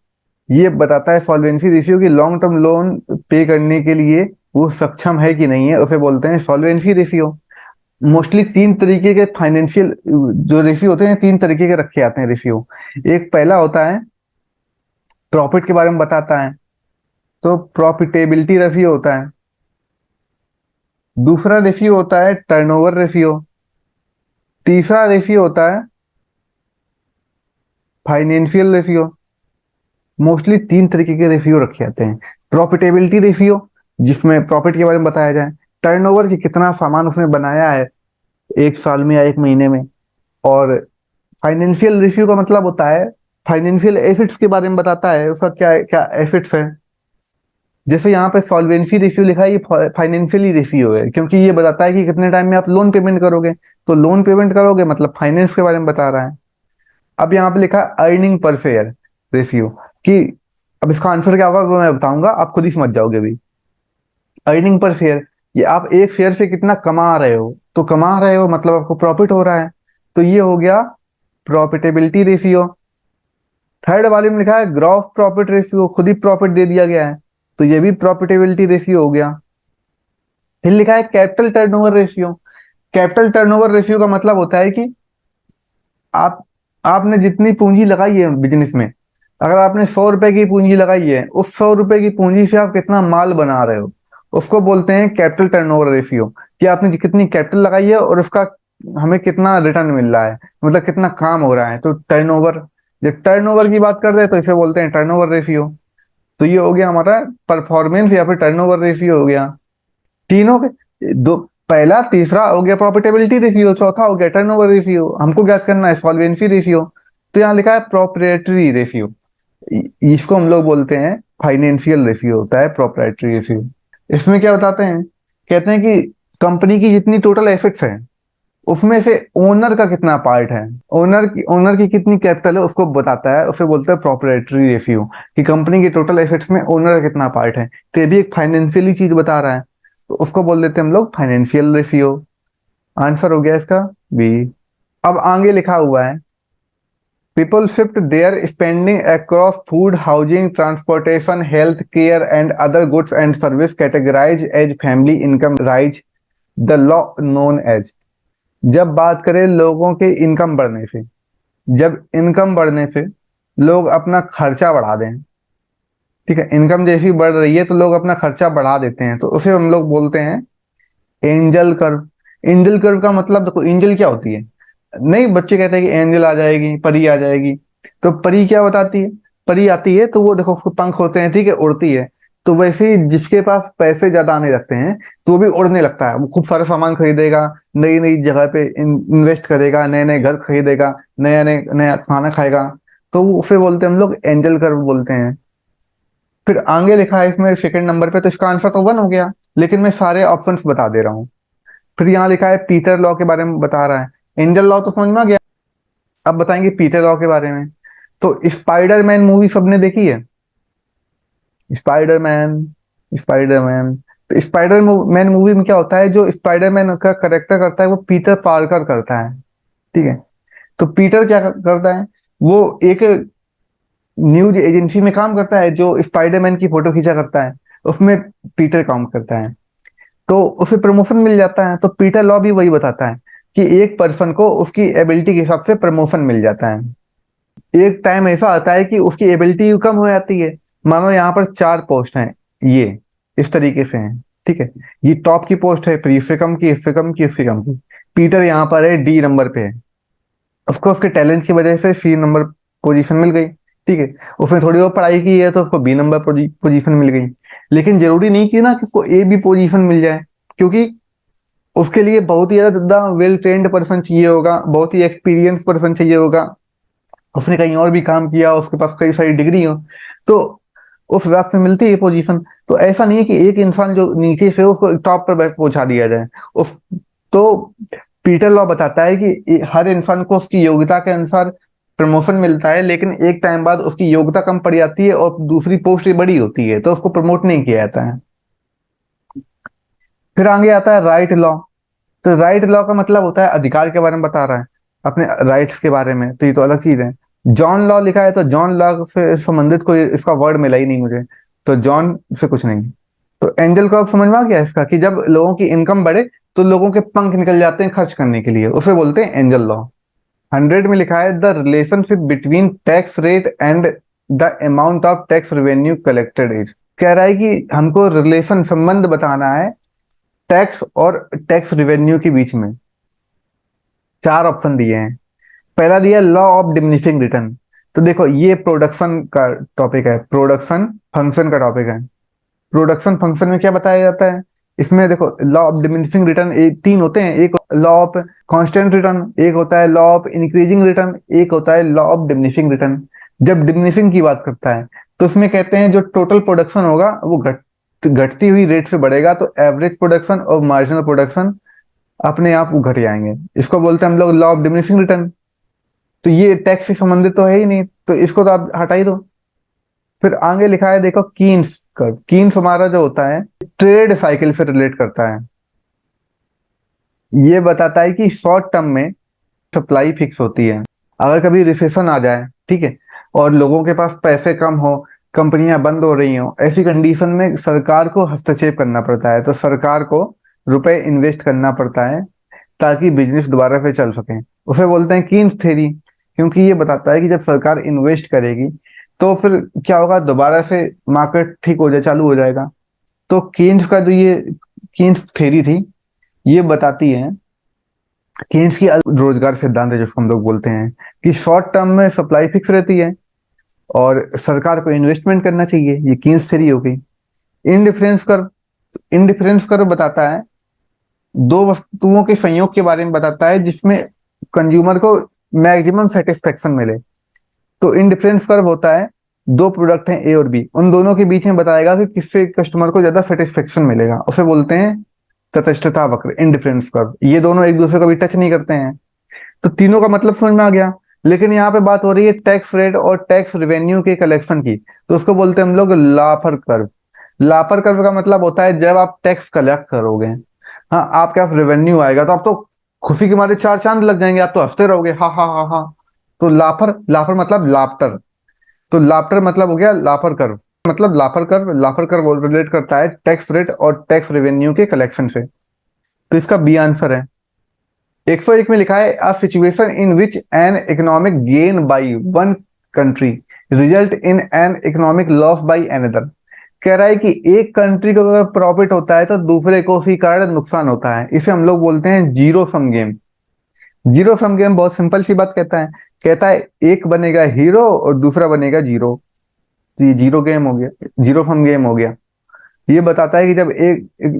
ये बताता है सॉल्वेंसी रेशियो की लॉन्ग टर्म लोन पे करने के लिए वो सक्षम है कि नहीं है, उसे बोलते हैं सॉल्वेंसी रेशियो। मोस्टली तीन तरीके के फाइनेंशियल जो रेशियो होते हैं, तीन तरीके के रखे आते हैं रेशियो। एक पहला होता है प्रॉफिट के बारे में बताता है, तो प्रॉफिटेबिलिटी रेशियो होता है। दूसरा रेशियो होता है टर्नओवर रेशियो। तीसरा रेशियो होता है फाइनेंशियल रेशियो। मोस्टली तीन तरीके के रेशियो रखे जाते हैं। प्रॉफिटेबिलिटी रेशियो, जिसमें प्रॉफिट के बारे में बताया जाए, टर्नओवर की कितना सामान उसने बनाया है एक साल में या एक महीने में, और फाइनेंशियल रेशियो का मतलब होता है फाइनेंशियल एसेट्स के बारे में बताता है, उसका क्या क्या एसेट्स है। जैसे यहाँ पे सॉल्वेंसी रेशियो लिखा है, ये फाइनेंशियली रेशियो है क्योंकि ये बताता है कि कितने टाइम में आप लोन पेमेंट करोगे। तो लोन पेमेंट करोगे मतलब फाइनेंस के बारे में बता रहा है। अब यहाँ पे लिखा है अर्निंग पर शेयर रेशियो, कि अब इसका आंसर क्या होगा वो मैं बताऊंगा, आप खुद ही समझ जाओगे अभी। अर्निंग पर शेयर, ये आप एक शेयर से कितना कमा रहे हो, तो कमा रहे हो मतलब आपको प्रॉफिट हो रहा है, तो ये हो गया प्रॉफिटेबिलिटी रेशियो। थर्ड वाले में लिखा है ग्रॉस प्रॉफिट रेशियो, खुद ही प्रॉफिट दे दिया गया है, तो ये भी प्रॉफिटेबिलिटी रेशियो हो गया। फिर लिखा है capital turnover ratio. Capital turnover ratio का मतलब होता है कि आप आपने जितनी पूंजी लगाई है बिजनेस में, अगर आपने 100 रुपए की पूंजी लगाई है, उस 100 रुपए की पूंजी से आप कितना माल बना रहे हो, उसको बोलते हैं कैपिटल टर्नओवर रेशियो। कि आपने कितनी कैपिटल लगाई है और उसका हमें कितना रिटर्न मिल रहा है, मतलब कितना काम हो रहा है, तो टर्नओवर। जब टर्नओवर की बात करते हैं तो इसे बोलते हैं टर्नओवर रेशियो। तो ये हो गया हमारा परफॉर्मेंस या फिर टर्नओवर रेशियो हो गया। तीनों के दो, पहला तीसरा हो गया प्रॉफिटेबिलिटी रेशियो, चौथा हो गया टर्नओवर रेशियो। हमको क्या करना है, सॉल्वेंसी रेशियो। तो यहाँ लिखा है प्रोप्राइटरी रेशियो, इसको हम लोग बोलते हैं फाइनेंशियल रेशियो होता है प्रोप्राइटरी रेशियो। इसमें क्या बताते हैं, कहते हैं कि कंपनी की जितनी टोटल एसेट्स है उसमें से ओनर का कितना पार्ट है, ओनर की कितनी कैपिटल है उसको बताता है, उसे बोलते हैं प्रोप्राइटरी रेशियो। कि कंपनी की टोटल एसेट्स में ओनर का कितना पार्ट है, तो ये भी एक फाइनेंशियली चीज बता रहा है, तो उसको बोल देते हैं हम लोग फाइनेंशियल रेशियो। आंसर हो गया इसका बी। अब आगे लिखा हुआ है people shift their spending across food, housing, transportation, health care and other goods and service categorize as family income rise the law known as. जब बात करें लोगों के इनकम बढ़ने से, जब इनकम बढ़ने से लोग अपना खर्चा बढ़ा दें, ठीक है, इनकम जैसी बढ़ रही है तो लोग अपना खर्चा बढ़ा देते हैं, तो उसे हम लोग बोलते हैं एंजल कर्व। एंजल कर्व का मतलब देखो, एंजल क्या होती है, नहीं बच्चे कहते हैं कि एंजल आ जाएगी, परी आ जाएगी। तो परी क्या बताती है, परी आती है तो वो देखो उसको पंख होते हैं, ठीक है, उड़ती है। तो वैसे ही जिसके पास पैसे ज्यादा आने लगते हैं तो वो भी उड़ने लगता है, वो खूब सारा सामान खरीदेगा, नई नई जगह पे इन्वेस्ट करेगा, नए नए घर खरीदेगा, नया नया नया खाना खाएगा। तो उसे बोलते हैं हम लोग एंजल कर्व बोलते हैं। फिर आगे लिखा है इसमें सेकंड नंबर पे, तो इसका आंसर तो 1 हो गया, लेकिन मैं सारे ऑप्शंस बता दे रहा हूँ। फिर यहाँ लिखा है पीटर लॉ के बारे में बता रहा है। एंजल लॉ तो समझ में आ गया, अब बताएंगे पीटर लॉ के बारे में। तो स्पाइडरमैन मूवी सबने देखी है, स्पाइडरमैन, स्पाइडरमैन। तो स्पाइडरमैन मूवी में क्या होता है, जो स्पाइडरमैन का करेक्टर करता है वो पीटर पार्कर करता है, ठीक है। तो पीटर क्या करता है, वो एक न्यूज एजेंसी में काम करता है जो स्पाइडरमैन की फोटो खींचा करता है, उसमें पीटर काम करता है। तो उसे प्रमोशन मिल जाता है, तो पीटर लॉ भी वही बताता है कि एक पर्सन को उसकी एबिलिटी के हिसाब से प्रमोशन मिल जाता है। एक टाइम ऐसा आता है कि उसकी एबिलिटी कम हो जाती है। मानो यहाँ पर 4 पोस्ट हैं, ये इस तरीके से हैं, ठीक है। ये टॉप की पोस्ट है, फिर इससे कम की, इससे कम की, इससे कम की। पीटर यहाँ पर है डी नंबर पे है, उसको उसके टैलेंट की वजह से सी नंबर पोजीशन मिल गई, ठीक है। उसने थोड़ी और पढ़ाई की है तो उसको बी नंबर पोजीशन मिल गई। लेकिन जरूरी नहीं कि ना कि उसको ए भी पोजीशन मिल जाए, क्योंकि उसके लिए बहुत ही ज्यादा वेल ट्रेंड पर्सन चाहिए होगा, बहुत ही एक्सपीरियंस पर्सन चाहिए होगा, उसने कहीं और भी काम किया, उसके पास कई सारी डिग्री हो, तो उस हिसाब से मिलती है पोजीशन। तो ऐसा नहीं है कि एक इंसान जो नीचे से हो, उसको टॉप पर पहुंचा दिया जाए। उस तो पीटर लॉ बताता है कि हर इंसान को उसकी योग्यता के अनुसार प्रमोशन मिलता है, लेकिन एक टाइम बाद उसकी योग्यता कम पड़ जाती है और दूसरी पोस्ट बड़ी होती है, तो उसको प्रमोट नहीं किया जाता है। फिर आगे आता है राइट लॉ। तो राइट लॉ का मतलब होता है अधिकार के बारे में बता रहा है, अपने राइट्स के बारे में, तो ये तो अलग चीज है। जॉन लॉ लिखा है, तो जॉन लॉ से संबंधित कोई इसका वर्ड मिला ही नहीं मुझे, तो जॉन से कुछ नहीं। तो एंजल को अब समझ में आ गया इसका, कि जब लोगों की इनकम बढ़े तो लोगों के पंख निकल जाते हैं खर्च करने के लिए, उसे बोलते हैं एंजल लॉ। 100 में लिखा है the relationship between tax rate and the amount of tax revenue collected is. कह रहा है कि हमको रिलेशन, संबंध बताना है टैक्स और टैक्स रेवेन्यू के बीच में। 4 ऑप्शन दिए हैं। पहला दिया लॉ ऑफ डिमिनिशिंग रिटर्न। तो देखो ये प्रोडक्शन का टॉपिक है, प्रोडक्शन फंक्शन का टॉपिक है। प्रोडक्शन फंक्शन में क्या बताया जाता है, इसमें देखो लॉ ऑफ डिमिनिशिंग रिटर्न तीन होते हैं। एक लॉ ऑफ कांस्टेंट रिटर्न, एक होता है लॉ ऑफ इंक्रीजिंग रिटर्न, एक होता है लॉ ऑफ डिमिनिशिंग रिटर्न। जब डिमिनिशिंग की बात करता है तो उसमें कहते हैं जो टोटल प्रोडक्शन होगा वो घटती हुई रेट से बढ़ेगा, तो एवरेज प्रोडक्शन और मार्जिनल प्रोडक्शन अपने आप वो घट जाएंगे। इसको बोलते हैं हम लोग लॉ ऑफ डिमिनिशिंग रिटर्न। तो ये टैक्स से संबंधित तो है ही नहीं, तो इसको तो आप हटा ही दो। फिर आगे लिखा है देखो कीन्स कर्व। कीन्स हमारा जो होता है ट्रेड साइकिल से रिलेट करता है। ये बताता है कि शॉर्ट टर्म में सप्लाई फिक्स होती है। अगर कभी रिसेशन आ जाए, ठीक है, और लोगों के पास पैसे कम हो, कंपनियां बंद हो रही हो, ऐसी कंडीशन में सरकार को हस्तक्षेप करना पड़ता है। तो सरकार को रुपए इन्वेस्ट करना पड़ता है ताकि बिजनेस दोबारा से चल सके। उसे बोलते हैं कीन्स थ्योरी, क्योंकि ये बताता है कि जब सरकार इन्वेस्ट करेगी तो फिर क्या होगा, दोबारा से मार्केट ठीक हो जाए, चालू हो जाएगा। तो कीन्स का जो ये कीन्स थ्योरी थी, ये बताती है, कीन्स की रोजगार सिद्धांत है जिसको हम लोग बोलते हैं, कि शॉर्ट टर्म में सप्लाई फिक्स रहती है और सरकार को इन्वेस्टमेंट करना चाहिए। ये कीन्स थ्योरी हो गई। इनडिफरेंस कर्व, इनडिफरेंस कर्व बताता है दो वस्तुओं के संयोग के बारे में बताता है जिसमें कंज्यूमर को मैक्सिमम सेटिस्फेक्शन मिले। तो इनडिफरेंस कर्व होता है दो प्रोडक्ट हैं ए और बी, उन दोनों के बीच में बताएगा कि किससे कस्टमर को ज्यादा सेटिस्फेक्शन मिलेगा, उसे बोलते हैं तटस्थता वक्र, इनडिफरेंस कर्व। ये दोनों एक दूसरे को भी टच नहीं करते हैं। तो तीनों का मतलब समझ में आ गया। लेकिन यहाँ पे बात हो रही है टैक्स रेट और टैक्स रेवेन्यू के कलेक्शन की, तो उसको बोलते हैं हम लोग लाफर कर्व। लाफर कर्व का मतलब होता है जब आप टैक्स कलेक्ट करोगे, हाँ, आपके पास रेवेन्यू आएगा तो आप तो खुशी के मारे चार चांद लग जाएंगे, आप तो हंसते रहोगे, हाँ हाँ हाँ हाँ। तो लाफर, लाफर मतलब लाफ्टर, तो लाफ्टर मतलब हो गया लाफर कर्व। मतलब लाफर कर्व रिलेट करता है टैक्स रेट और टैक्स रेवेन्यू के कलेक्शन से। तो इसका बी आंसर है। 101 में लिखा है a situation in which an economic gain by one country result in an economic loss by another. कह रहा है कि एक कंट्री को अगर प्रॉफिट होता है तो दूसरे को उसी कारण नुकसान होता है। इसे हम लोग बोलते हैं zero sum game. Zero sum game बहुत सिंपल सी बात कहता है, कहता है एक बनेगा हीरो और दूसरा बनेगा जीरो, तो ये जीरो गेम हो गया, जीरो सम गेम हो गया। ये बताता है कि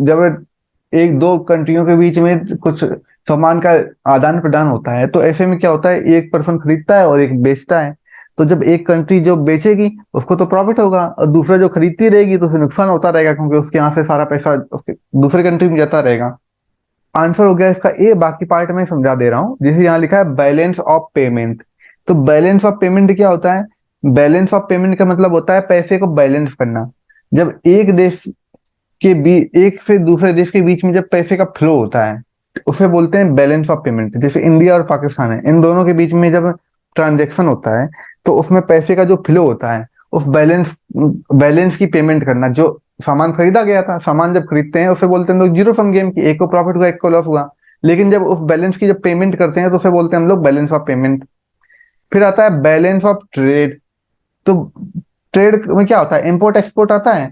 जब एक दो कंट्रियों के बीच में कुछ सामान का आदान प्रदान होता है, तो ऐसे में क्या होता है, एक पर्सन खरीदता है और एक बेचता है। तो जब एक कंट्री जो बेचेगी उसको तो प्रॉफिट होगा, और दूसरा जो खरीदती रहेगी तो उसे नुकसान होता रहेगा, क्योंकि उसके यहाँ से सारा पैसा उसके दूसरे कंट्री में जाता रहेगा। आंसर हो गया इसका ए। बाकी पार्ट में समझा दे रहा हूँ। जैसे यहाँ लिखा है बैलेंस ऑफ पेमेंट। तो बैलेंस ऑफ पेमेंट क्या होता है, बैलेंस ऑफ पेमेंट का मतलब होता है पैसे को बैलेंस करना। जब एक देश के बीच, एक से दूसरे देश के बीच में जब पैसे का फ्लो होता है तो उसे बोलते हैं बैलेंस ऑफ पेमेंट। जैसे इंडिया और पाकिस्तान है, इन दोनों के बीच में जब ट्रांजेक्शन होता है तो उसमें पैसे का जो फ्लो होता है, उस बैलेंस बैलेंस की पेमेंट करना। जो सामान खरीदा गया था, सामान जब खरीदते हैं उसे बोलते हैं हम लोग जीरो सम गेम, की एक को प्रॉफिट हुआ एक को लॉस हुआ। लेकिन जब उस बैलेंस की जब पेमेंट करते हैं तो उसे बोलते हैं हम लोग बैलेंस ऑफ पेमेंट। फिर आता है बैलेंस ऑफ ट्रेड। तो ट्रेड में क्या होता है, इम्पोर्ट एक्सपोर्ट आता है।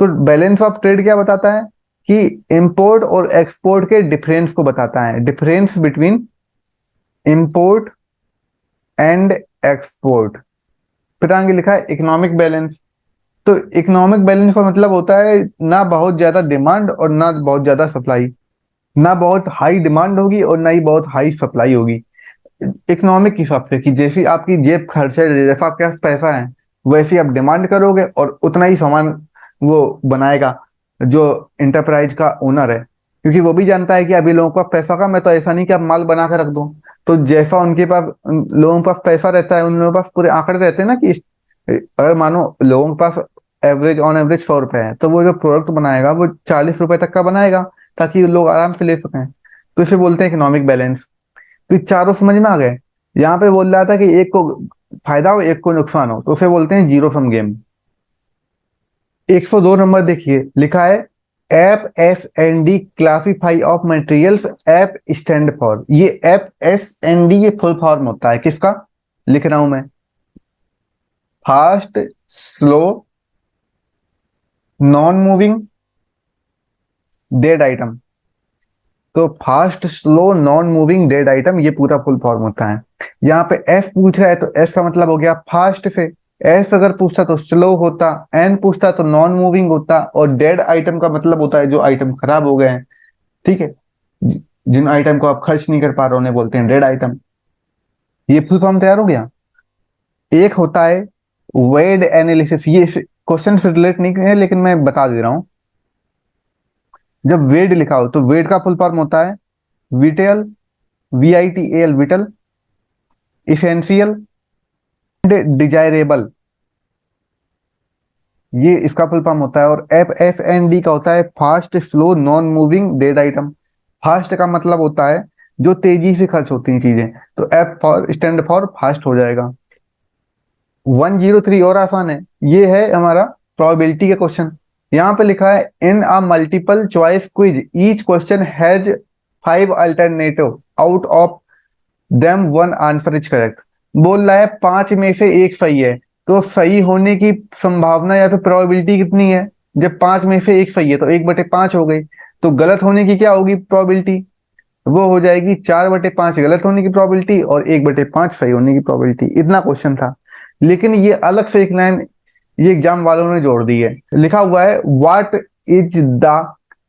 तो बैलेंस ऑफ ट्रेड क्या बताता है, कि इंपोर्ट और एक्सपोर्ट के डिफरेंस को बताता है, difference between import and export. फिर आगे लिखा है इकोनॉमिक बैलेंस। तो इकोनॉमिक बैलेंस का मतलब होता है ना बहुत ज्यादा डिमांड और ना बहुत ज्यादा सप्लाई, ना बहुत हाई डिमांड होगी और ना ही बहुत हाई सप्लाई होगी। इकोनॉमिक के हिसाब से, कि जैसी आपकी जेब खर्च है, जैसा आपके पास पैसा है वैसे आप डिमांड करोगे और उतना ही सामान वो बनाएगा जो इंटरप्राइज का ओनर है। क्योंकि वो भी जानता है कि अभी लोगों के पास पैसा कम है, तो ऐसा नहीं कि आप माल बना कर रख दो। तो जैसा उनके पास लोगों के पास पैसा रहता है, उन लोगों के पास पूरे आंकड़े रहते हैं ना कि अगर मानो लोगों के पास ऑन एवरेज 100 रुपए है, तो वो जो प्रोडक्ट बनाएगा वो 40 रुपए तक का बनाएगा, ताकि लोग आराम से ले सकें। तो इसे बोलते हैं इकोनॉमिक बैलेंस। तो ये चारों समझ में आ गए। यहाँ पे बोल रहा था कि एक को फायदा हो एक को नुकसान हो, तो उसे बोलते हैं जीरो सम गेम। 102 नंबर देखिए, लिखा है F S N D classify of materials F stand for. ये एप एस एन डी ये फुल फॉर्म होता है किसका, लिख रहा हूं मैं, fast slow non moving dead item. तो fast slow non moving dead item ये पूरा फुल फॉर्म होता है। यहाँ पे एफ पूछ रहा है, तो एफ का मतलब हो गया फास्ट से। एफ अगर पूछता तो स्लो होता, एन पूछता तो नॉन मूविंग होता, और डेड आइटम का मतलब होता है जो आइटम खराब हो गए हैं। ठीक है, जिन आइटम को आप खर्च नहीं कर पा रहे उन्हें बोलते हैं डेड आइटम। ये फुल फॉर्म तैयार हो गया। एक होता है वेड एनालिसिस, ये क्वेश्चन से रिलेट नहीं है लेकिन मैं बता दे रहा हूं। जब वेड लिखा हो तो वेड का फुल फॉर्म होता है विटेल, VITAL विटल, इसेंशियल, डिजायरेबल, ये इसका फुल फॉर्म होता है। और FSND का होता है fast slow non moving dead item. Fast का मतलब होता है जो तेजी से खर्च होती हैं चीजें, तो F for stand for fast हो जाएगा। 103 और आसान है, ये है हमारा प्रोबेबिलिटी का क्वेश्चन। यहाँ पे लिखा है in a multiple choice quiz each question has 5 alternative out of them one answer is correct. बोल रहा है 5 में से एक सही है, तो सही होने की संभावना या फिर प्रोबेबिलिटी कितनी है। जब 5 में से एक सही है तो 1/5 हो गई। तो गलत होने की क्या होगी प्रोबेबिलिटी, वो हो जाएगी 4/5 गलत होने की प्रोबेबिलिटी और 1/5 सही होने की प्रोबेबिलिटी। इतना क्वेश्चन था, लेकिन ये अलग से एक लाइन ये एग्जाम वालों ने जोड़ दी है। लिखा हुआ है what is the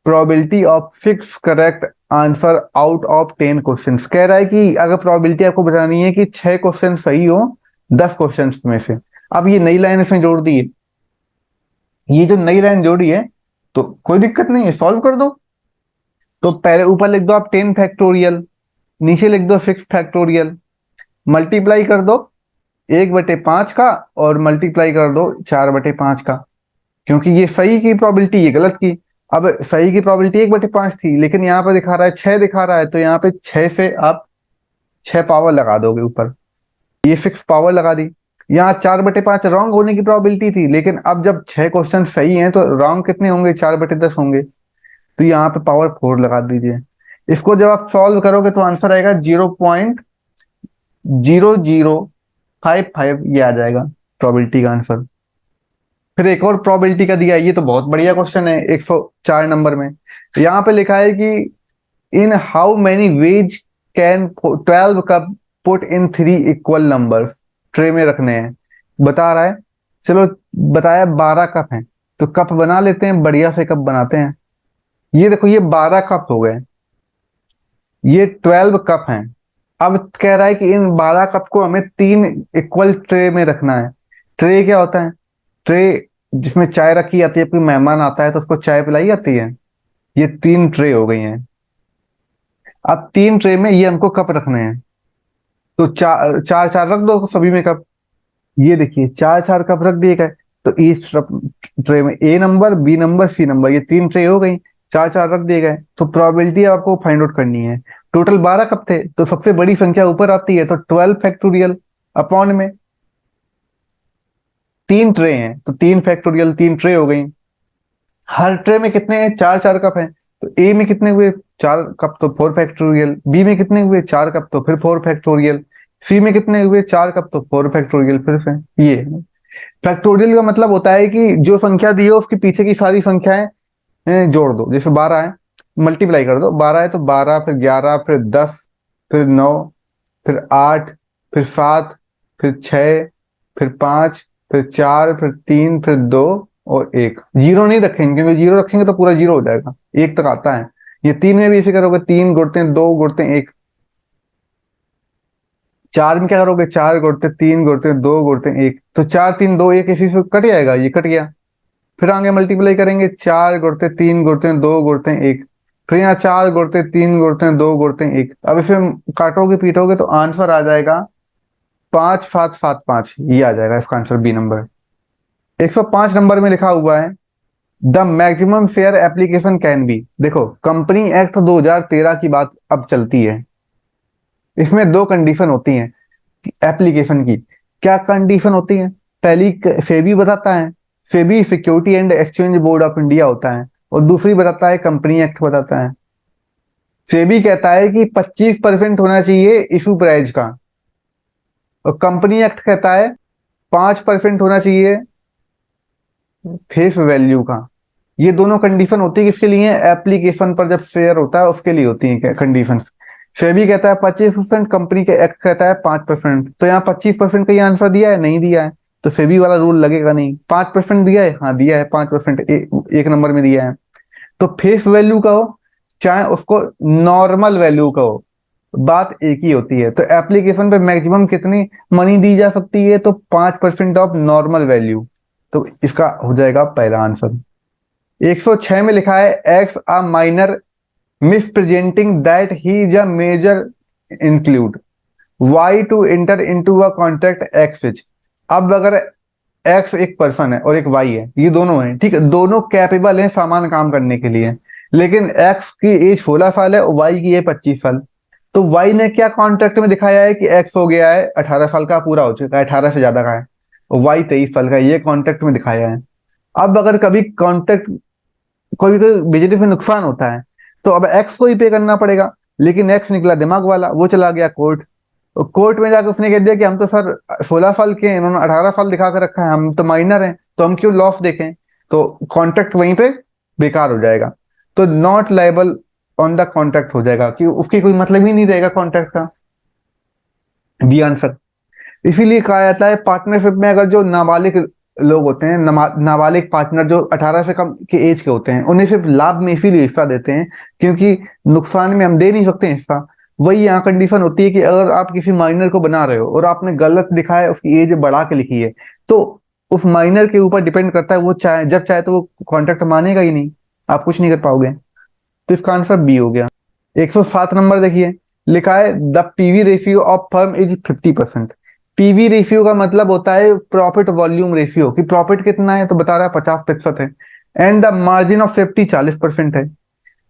probability of 6 correct answer out of 10 question. कह रहा है कि अगर प्रोबेबिलिटी आपको बतानी है कि 6 क्वेश्चन सही हो 10 क्वेश्चन में से। अब ये नई लाइन इसमें जोड़ दी है, ये जो नई लाइन जोड़ी है तो कोई दिक्कत नहीं है, सॉल्व कर दो। तो पहले ऊपर लिख दो आप 10 फैक्टोरियल, नीचे लिख दो 6 फैक्टोरियल, मल्टीप्लाई कर दो 1/5 का और मल्टीप्लाई कर दो 4/5 का। क्योंकि ये सही की प्रोबेबिलिटी, ये गलत की। अब सही की प्रोबेबिलिटी 1/5 थी, लेकिन यहाँ पर दिखा रहा है 6 दिखा रहा है, तो यहाँ पे 6 से आप 6 पावर लगा दोगे ऊपर, ये 6 पावर लगा दी। यहाँ 4/5 रॉन्ग होने की प्रोबेबिलिटी थी, लेकिन अब जब 6 क्वेश्चन सही हैं तो रॉन्ग कितने होंगे, 4/10 होंगे। तो यहाँ पे पावर 4 लगा दीजिए। इसको जब आप सॉल्व करोगे तो आंसर आएगा 0.0055, ये आ जाएगा प्रोबेबिलिटी का आंसर। फिर एक और प्रोबेबिलिटी का दिया है, ये तो बहुत बढ़िया क्वेश्चन है 104 नंबर में। यहाँ पे लिखा है कि in how many ways can 12 cup put in 3 equal number. Tray में रखने हैं बता रहा है। चलो, बताया 12 कप हैं, तो कप बना लेते हैं, बढ़िया से कप बनाते हैं। ये देखो ये 12 कप हो गए, ये 12 कप हैं। अब कह रहा है कि इन 12 कप को हमें 3 इक्वल ट्रे में रखना है। ट्रे क्या होता है, ट्रे जिसमें चाय रखी जाती है, कोई मेहमान आता है तो उसको चाय पिलाई जाती है। ये 3 ट्रे हो गई हैं। अब 3 ट्रे में ये हमको कप रखने हैं, तो चार चार चार रख दो सभी में कप। ये देखिए 4 4 कप रख दिए गए। तो ईच ट्रे में A number, B number, C number, ये 3 ट्रे हो गई, 4 4 रख दिए गए। तो प्रोबेबिलिटी आपको फाइंड आउट करनी है। टोटल 12 कप थे, तो सबसे बड़ी संख्या ऊपर आती है, तो 12 फैक्टोरियल अपॉन में 3 ट्रे हैं, तो 3 फैक्टोरियल 3 ट्रे हो गई। हर ट्रे में कितने हैं, 4 4 कप हैं। तो ए में कितने हुए, 4 कप, तो 4 फैक्टोरियल। बी में कितने हुए, 4 कप, तो फिर 4 फैक्टोरियल। सी में कितने हुए, 4 कप, तो 4 फैक्टोरियल फिर से। ये फैक्टोरियल का मतलब होता है कि जो संख्या दी है उसके पीछे की सारी संख्याएं जोड़ दो। जैसे 12 है, मल्टीप्लाई कर दो, 12 है तो 12, फिर 11, फिर 10, फिर 9, फिर 8, फिर 7, फिर 6, फिर 5, फिर 4, फिर 3, फिर 2 और 1। जीरो नहीं रखेंगे, क्योंकि जीरो रखेंगे तो पूरा जीरो हो जाएगा, 1 तक आता है। ये 3 में भी इसे करोगे, 3 गुणते 2 गुणते 1। 4 में क्या करोगे, 4 गुणते 3 गुणते 2 गुणते 1, तो 4 3 2 1 इसी से कट जाएगा, ये कट गया। फिर आगे मल्टीप्लाई करेंगे, 4 गुणते 3 गुणते 2 गुणते 1, फिर यहाँ 4 गुणते, 3 गुणते, 2 गुणते, 1। अब इसे काटोगे पीटोगे तो आंसर आ जाएगा 5775, ये आ जाएगा इसका आंसर, बी नंबर। 105 नंबर में लिखा हुआ है the maximum fare application can be. देखो, कंपनी एक्ट 2013 की बात अब चलती है। इसमें दो कंडीशन होती हैं एप्लीकेशन की। क्या कंडीशन होती है? पहली सेबी बताता है, SEBI security and exchange board of India होता है, और दूसरी बताता है कंपनी एक्ट बताता है। सेबी कहता है कि 25% होना चाहिए इशू प्राइस का, और कंपनी एक्ट कहता है 5% होना चाहिए फेस वैल्यू का। ये दोनों कंडीशन होती है किसके लिए? एप्लीकेशन पर जब शेयर होता है उसके लिए होती है कंडीशन। सेबी कहता है 25%, कंपनी के एक्ट कहता है 5%। तो यहाँ 25% का ही आंसर दिया है? नहीं दिया है, तो सेबी वाला रूल लगेगा नहीं। 5% दिया है? हाँ दिया है, 5% एक नंबर में दिया है। तो फेस वैल्यू का हो चाहे उसको नॉर्मल वैल्यू का हो, बात एक ही होती है। तो एप्लीकेशन पे मैक्सिमम कितनी मनी दी जा सकती है? तो 5% ऑफ नॉर्मल वैल्यू। तो इसका हो जाएगा पहला आंसर। 106 में लिखा है x a minor misrepresenting that he is a major include y to enter into a contract x which। अब अगर x एक पर्सन है और एक y है, ये दोनों हैं, ठीक है, दोनों कैपेबल हैं समान काम करने के लिए, लेकिन x की एज 16 साल है और y की है 25 साल। तो y ने क्या कॉन्ट्रैक्ट में दिखाया है कि x हो गया है 18 साल का, पूरा हो चुका है, 18 से ज्यादा का है, और y 23 साल का है, ये कॉन्ट्रैक्ट में दिखाया है। अब अगर कभी कॉन्ट्रैक्ट, कोई कोई बिजनेस में नुकसान होता है तो अब एक्स को ही पे करना पड़ेगा, लेकिन एक्स निकला दिमाग वाला, वो चला गया कोर्ट। और कोर्ट में जाकर उसने कह दिया कि हम तो सर 16 साल के हैं, इन्होंने 18 साल दिखा कर रखा है, हम तो माइनर हैं, तो हम क्यों लॉस देखें? तो कॉन्ट्रैक्ट वहीं पे बेकार हो जाएगा। तो not liable on the contract हो जाएगा कि उसकी कोई मतलब ही नहीं रहेगा कॉन्ट्रैक्ट का, बी आंसर। इसीलिए कहा जाता है पार्टनरशिप में अगर जो नाबालिग लोग होते हैं, नाबालिग पार्टनर जो 18 से कम के एज के होते हैं, उन्हें सिर्फ लाभ में इसीलिए हिस्सा देते हैं क्योंकि नुकसान में हम दे नहीं सकते हिस्सा। वही यहाँ कंडीशन होती है कि अगर आप किसी माइनर को बना रहे हो और आपने गलत दिखा है, उसकी एज बढ़ा के लिखी है, तो उस माइनर के ऊपर डिपेंड करता है, वो चाहे जब चाहे तो वो कॉन्ट्रैक्ट मानेगा ही नहीं, आप कुछ नहीं कर पाओगे। तो इसका आंसर बी हो गया। 107 नंबर देखिए, लिखा है the PV ratio of firm is 50%। PV ratio का मतलब होता है प्रॉफिट वॉल्यूम रेशियो, कि प्रॉफिट कितना है, तो बता रहा है 50% है। And the margin of safety 40% है।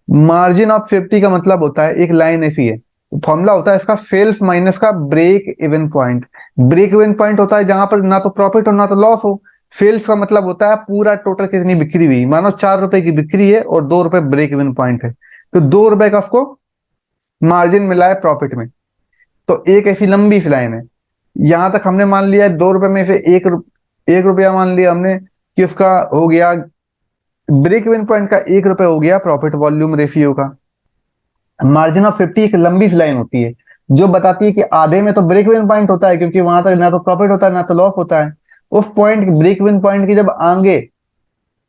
मार्जिन ऑफ सेफ्टी का मतलब होता है, एक लाइन ऐसी है, फॉर्मूला होता है इसका, सेल्स माइनस का break even point. Break even point होता है जहां पर ना तो प्रॉफिट हो ना तो लॉस हो। सेल्स का मतलब होता है पूरा टोटल कितनी बिक्री हुई, मानो 4 रुपए की बिक्री है और 2 रुपए ब्रेक इवन पॉइंट है, तो 2 रुपए का उसको मार्जिन मिला है प्रॉफिट में। तो एक ऐसी लंबी सी लाइन है, यहां तक हमने मान लिया है 2 रुपए में से 1 रुपया मान लिया हमने कि उसका हो गया ब्रेक इवन पॉइंट का, 1 रुपए हो गया प्रॉफिट वॉल्यूम रेशियो का। मार्जिन ऑफ सेफ्टी एक लंबी सी लाइन होती है जो बताती है कि आधे में तो ब्रेक इवन पॉइंट होता है, क्योंकि वहां तक ना तो प्रॉफिट होता है ना तो लॉस होता है। उस पॉइंट ब्रेक इवन पॉइंट की जब आगे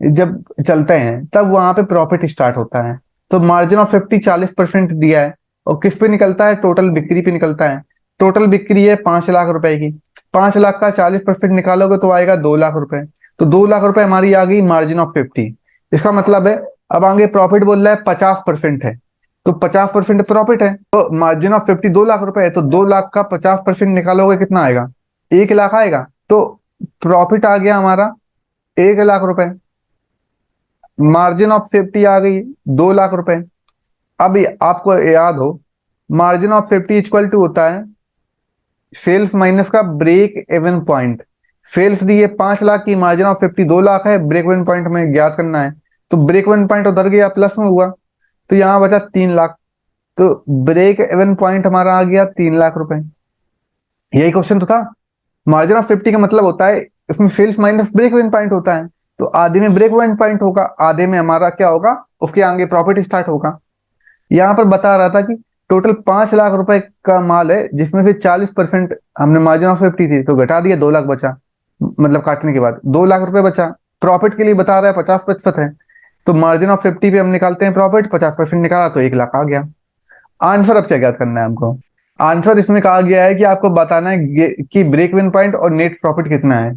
जब चलते हैं तब वहां पे प्रॉफिट स्टार्ट होता है। तो मार्जिन ऑफ सेफ्टी 40% दिया है, और किस पे निकलता है? टोटल बिक्री पे निकलता है। टोटल बिक्री है 5 लाख रुपए की, 5 लाख का 40% निकालोगे तो आएगा 2 लाख रुपए। तो 2 लाख रुपए हमारी आ गई मार्जिन ऑफ सेफ्टी। इसका मतलब है अब आगे प्रॉफिट बोल रहा है 50% है, तो 50% प्रॉफिट है, तो मार्जिन ऑफ सेफ्टी 2 लाख रुपए है, तो 2 लाख का 50% निकालोगे कितना आएगा? 1 लाख आएगा। तो प्रॉफिट आ गया हमारा 1 लाख रुपए, मार्जिन ऑफ सेफ्टी आ गई 2 लाख रुपए। अब आपको याद हो, margin of safety equal to होता है सेल्स माइनस का ब्रेक इवन पॉइंट। सेल्स दी है 5 लाख की, मार्जिन ऑफ सेफ्टी 2 लाख है, ब्रेक इवन पॉइंट हमें ज्ञात करना है। तो ब्रेक इवन पॉइंट उधर गया प्लस में हुआ, तो यहाँ बचा 3 लाख। तो ब्रेक इवन पॉइंट हमारा आ गया 3 लाख रुपए। यही क्वेश्चन तो था। मार्जिन ऑफ सेफ्टी का मतलब होता है इसमें sales minus break even point होता है, तो आधे में ब्रेक इवन पॉइंट होगा, आधे में हमारा क्या होगा, उसके आगे प्रॉफिट स्टार्ट होगा। यहाँ पर बता रहा था कि टोटल 5 लाख रुपए का माल है, जिसमें से 40% हमने मार्जिन ऑफ सेफ्टी थी तो घटा दिया, 2 लाख बचा, मतलब काटने के बाद 2 लाख रुपए बचा। प्रॉफिट के लिए बता रहा है 50% है, तो मार्जिन ऑफ सेफ्टी पे हम निकालते हैं प्रॉफिट, 50% निकाला तो 1 लाख आ गया। आंसर अब क्या ज्ञात करना है हमको? आंसर इसमें कहा गया है कि आपको बताना है कि ब्रेक इवन पॉइंट और नेट प्रॉफिट कितना है।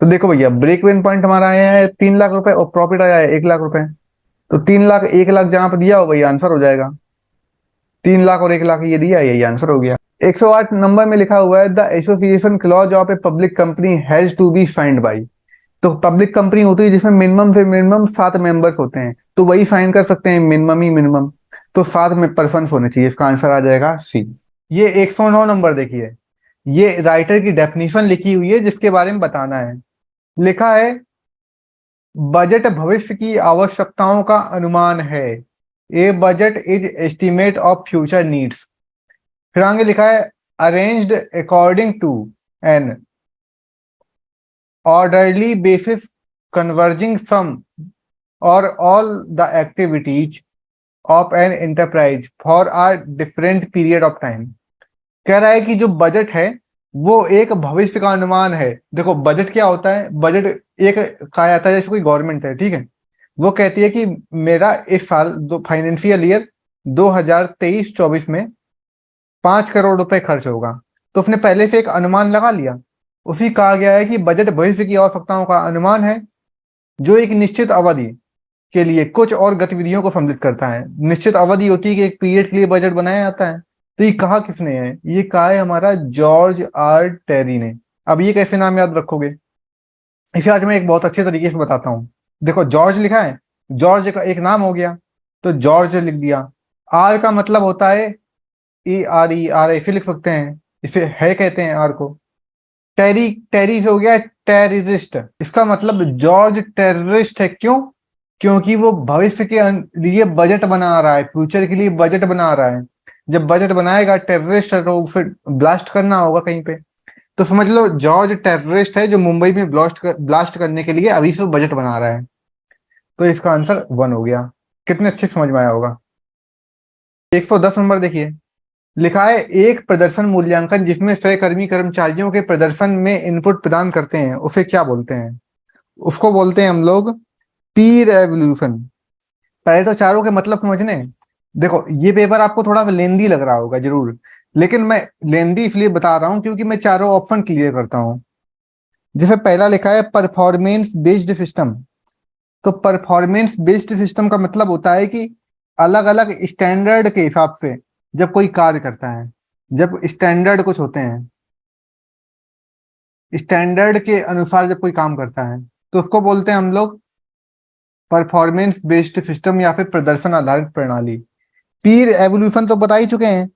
तो देखो भैया, ब्रेक इवन पॉइंट हमारा आया है 3 लाख रुपए और प्रॉफिट आया है 1 लाख रुपए, तो 3 लाख 1 लाख जहां पर दिया हो वही आंसर हो जाएगा। 3 लाख और 1 लाख ये दिया, यही आंसर हो गया। 108 नंबर में लिखा हुआ है the association clause of a public company has to be signed by. तो पब्लिक कंपनी होती है जिसमें मिनिमम से मिनिमम 7 मेंबर्स होते हैं, तो वही साइन कर सकते हैं, मिनिमम ही मिनिमम। तो 7 पर्सन होने चाहिए, इसका आंसर आ जाएगा सी। ये 109 नंबर देखिए, ये राइटर की डेफिनेशन लिखी हुई है जिसके बारे में बताना है। लिखा है बजट भविष्य की आवश्यकताओं का अनुमान है। A budget is estimate of future needs. फिर आगे लिखा है arranged according to an orderly basis converging some or all the activities of an enterprise for a different period of time. कह रहा है कि जो बजट है वो एक भविष्य का अनुमान है। देखो बजट क्या होता है, बजट एक कहा जाता है जैसे कोई गवर्नमेंट है, ठीक है, वो कहती है कि मेरा इस साल दो फाइनेंशियल ईयर 2023-24 में 5 करोड़ रुपए खर्च होगा। तो उसने पहले से एक अनुमान लगा लिया। उसी कहा गया है कि बजट भविष्य की आवश्यकताओं का अनुमान है जो एक निश्चित अवधि के लिए कुछ और गतिविधियों को सम्मिलित करता है। निश्चित अवधि होती है कि एक पीरियड के लिए बजट बनाया जाता है। तो ये कहा किसने है, ये कहा है हमारा जॉर्ज आर टेरी ने। अब ये कैसे नाम याद रखोगे, इसे आज मैं एक बहुत अच्छे तरीके से बताता हूँ। देखो जॉर्ज लिखा है, जॉर्ज का एक नाम हो गया तो जॉर्ज लिख दिया। आर का मतलब होता है ARE, ऐसे लिख सकते हैं, इसे है कहते हैं आर को। टेरी, टेरी से हो गया टेररिस्ट, इसका मतलब जॉर्ज टेररिस्ट है। क्यों? क्योंकि वो भविष्य के लिए बजट बना रहा है, फ्यूचर के लिए बजट बना रहा है। जब बजट बनाएगा टेररिस्ट है तो फिर ब्लास्ट करना होगा कहीं पे। तो समझ लो जॉर्ज टेररिस्ट है जो मुंबई में ब्लास्ट करने के लिए अभी से बजट बना रहा है। तो इसका आंसर 1 हो गया। कितने अच्छे समझ में आया होगा। 110 नंबर देखिए, लिखा है एक प्रदर्शन मूल्यांकन जिसमें सहकर्मी कर्मचारियों के प्रदर्शन में इनपुट प्रदान करते हैं उसे क्या बोलते हैं? उसको बोलते हैं हम लोग पीर एवोल्यूशन। पहले तो चारों के मतलब समझने। देखो ये पेपर आपको थोड़ा लेंदी लग रहा होगा जरूर, लेकिन मैं लेंदी इसलिए बता रहा हूं क्योंकि मैं चारों ऑप्शन क्लियर करता हूं। जैसे पहला लिखा है परफॉर्मेंस बेस्ड सिस्टम। तो परफॉर्मेंस बेस्ड सिस्टम का मतलब होता है कि अलग अलग स्टैंडर्ड के हिसाब से जब कोई कार्य करता है, जब स्टैंडर्ड कुछ होते हैं, स्टैंडर्ड के अनुसार जब कोई काम करता है तो उसको बोलते हैं हम लोग परफॉर्मेंस बेस्ड सिस्टम या फिर प्रदर्शन आधारित प्रणाली। पीर एवोल्यूशन तो बता ही चुके हैं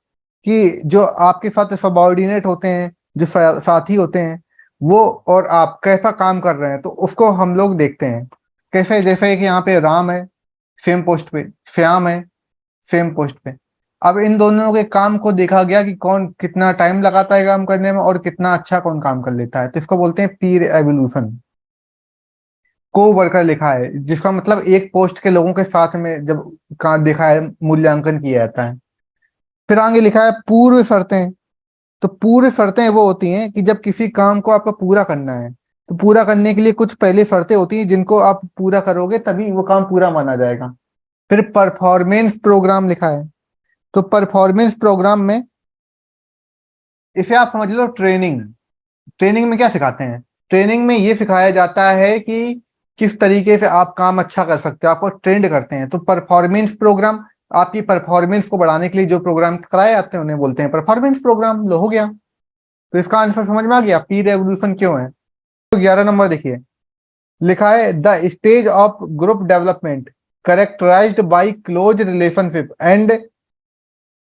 कि जो आपके साथ सबऑर्डिनेट होते हैं, जो साथी होते हैं, वो और आप कैसा काम कर रहे हैं तो उसको हम लोग देखते हैं। कैसे? जैसे कि यहाँ पे राम है सेम पोस्ट पे, श्याम है सेम पोस्ट पे। अब इन दोनों के काम को देखा गया कि कौन कितना टाइम लगाता है काम करने में और कितना अच्छा कौन काम कर लेता है, तो इसको बोलते हैं पीर एवोल्यूशन। को वर्कर लिखा है जिसका मतलब एक पोस्ट के लोगों के साथ में जब काम देखा है मूल्यांकन किया जाता है। फिर आगे लिखा है पूर्व शर्तें। तो पूर्व शर्तें वो होती हैं कि जब किसी काम को आपको पूरा करना है तो पूरा करने के लिए कुछ पहले शर्तें होती हैं जिनको आप पूरा करोगे तभी वो काम पूरा माना जाएगा। फिर परफॉर्मेंस प्रोग्राम लिखा है। तो परफॉर्मेंस प्रोग्राम में इसे आप समझ लो ट्रेनिंग। ट्रेनिंग में क्या सिखाते हैं? ट्रेनिंग में ये सिखाया जाता है कि किस तरीके से आप काम अच्छा कर सकते हो, आपको ट्रेंड करते हैं। तो परफॉर्मेंस प्रोग्राम आपकी परफॉर्मेंस को बढ़ाने के लिए जो प्रोग्राम कराए जाते हैं उन्हें बोलते हैं परफॉर्मेंस प्रोग्राम। लो हो गया। तो इसका आंसर समझ में आ गया पी रेवोल्यूशन क्यों है। तो 11 नंबर देखिए, लिखा है the stage of group development characterized by close relationship and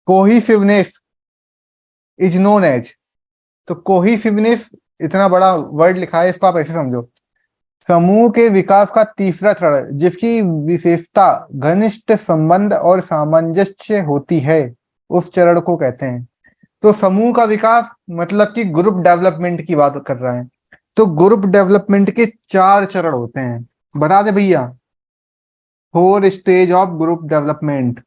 cohesiveness is known as. तो कोहिसिवनेस इतना बड़ा वर्ड लिखा है, इसको आप ऐसे समझो समूह के विकास का तीसरा चरण जिसकी विशेषता घनिष्ठ संबंध और सामंजस्य होती है उस चरण को कहते हैं। तो समूह का विकास मतलब कि ग्रुप डेवलपमेंट की बात कर रहा है। तो ग्रुप डेवलपमेंट के 4 चरण होते हैं, बता दे भैया। 4 स्टेज ऑफ ग्रुप डेवलपमेंट,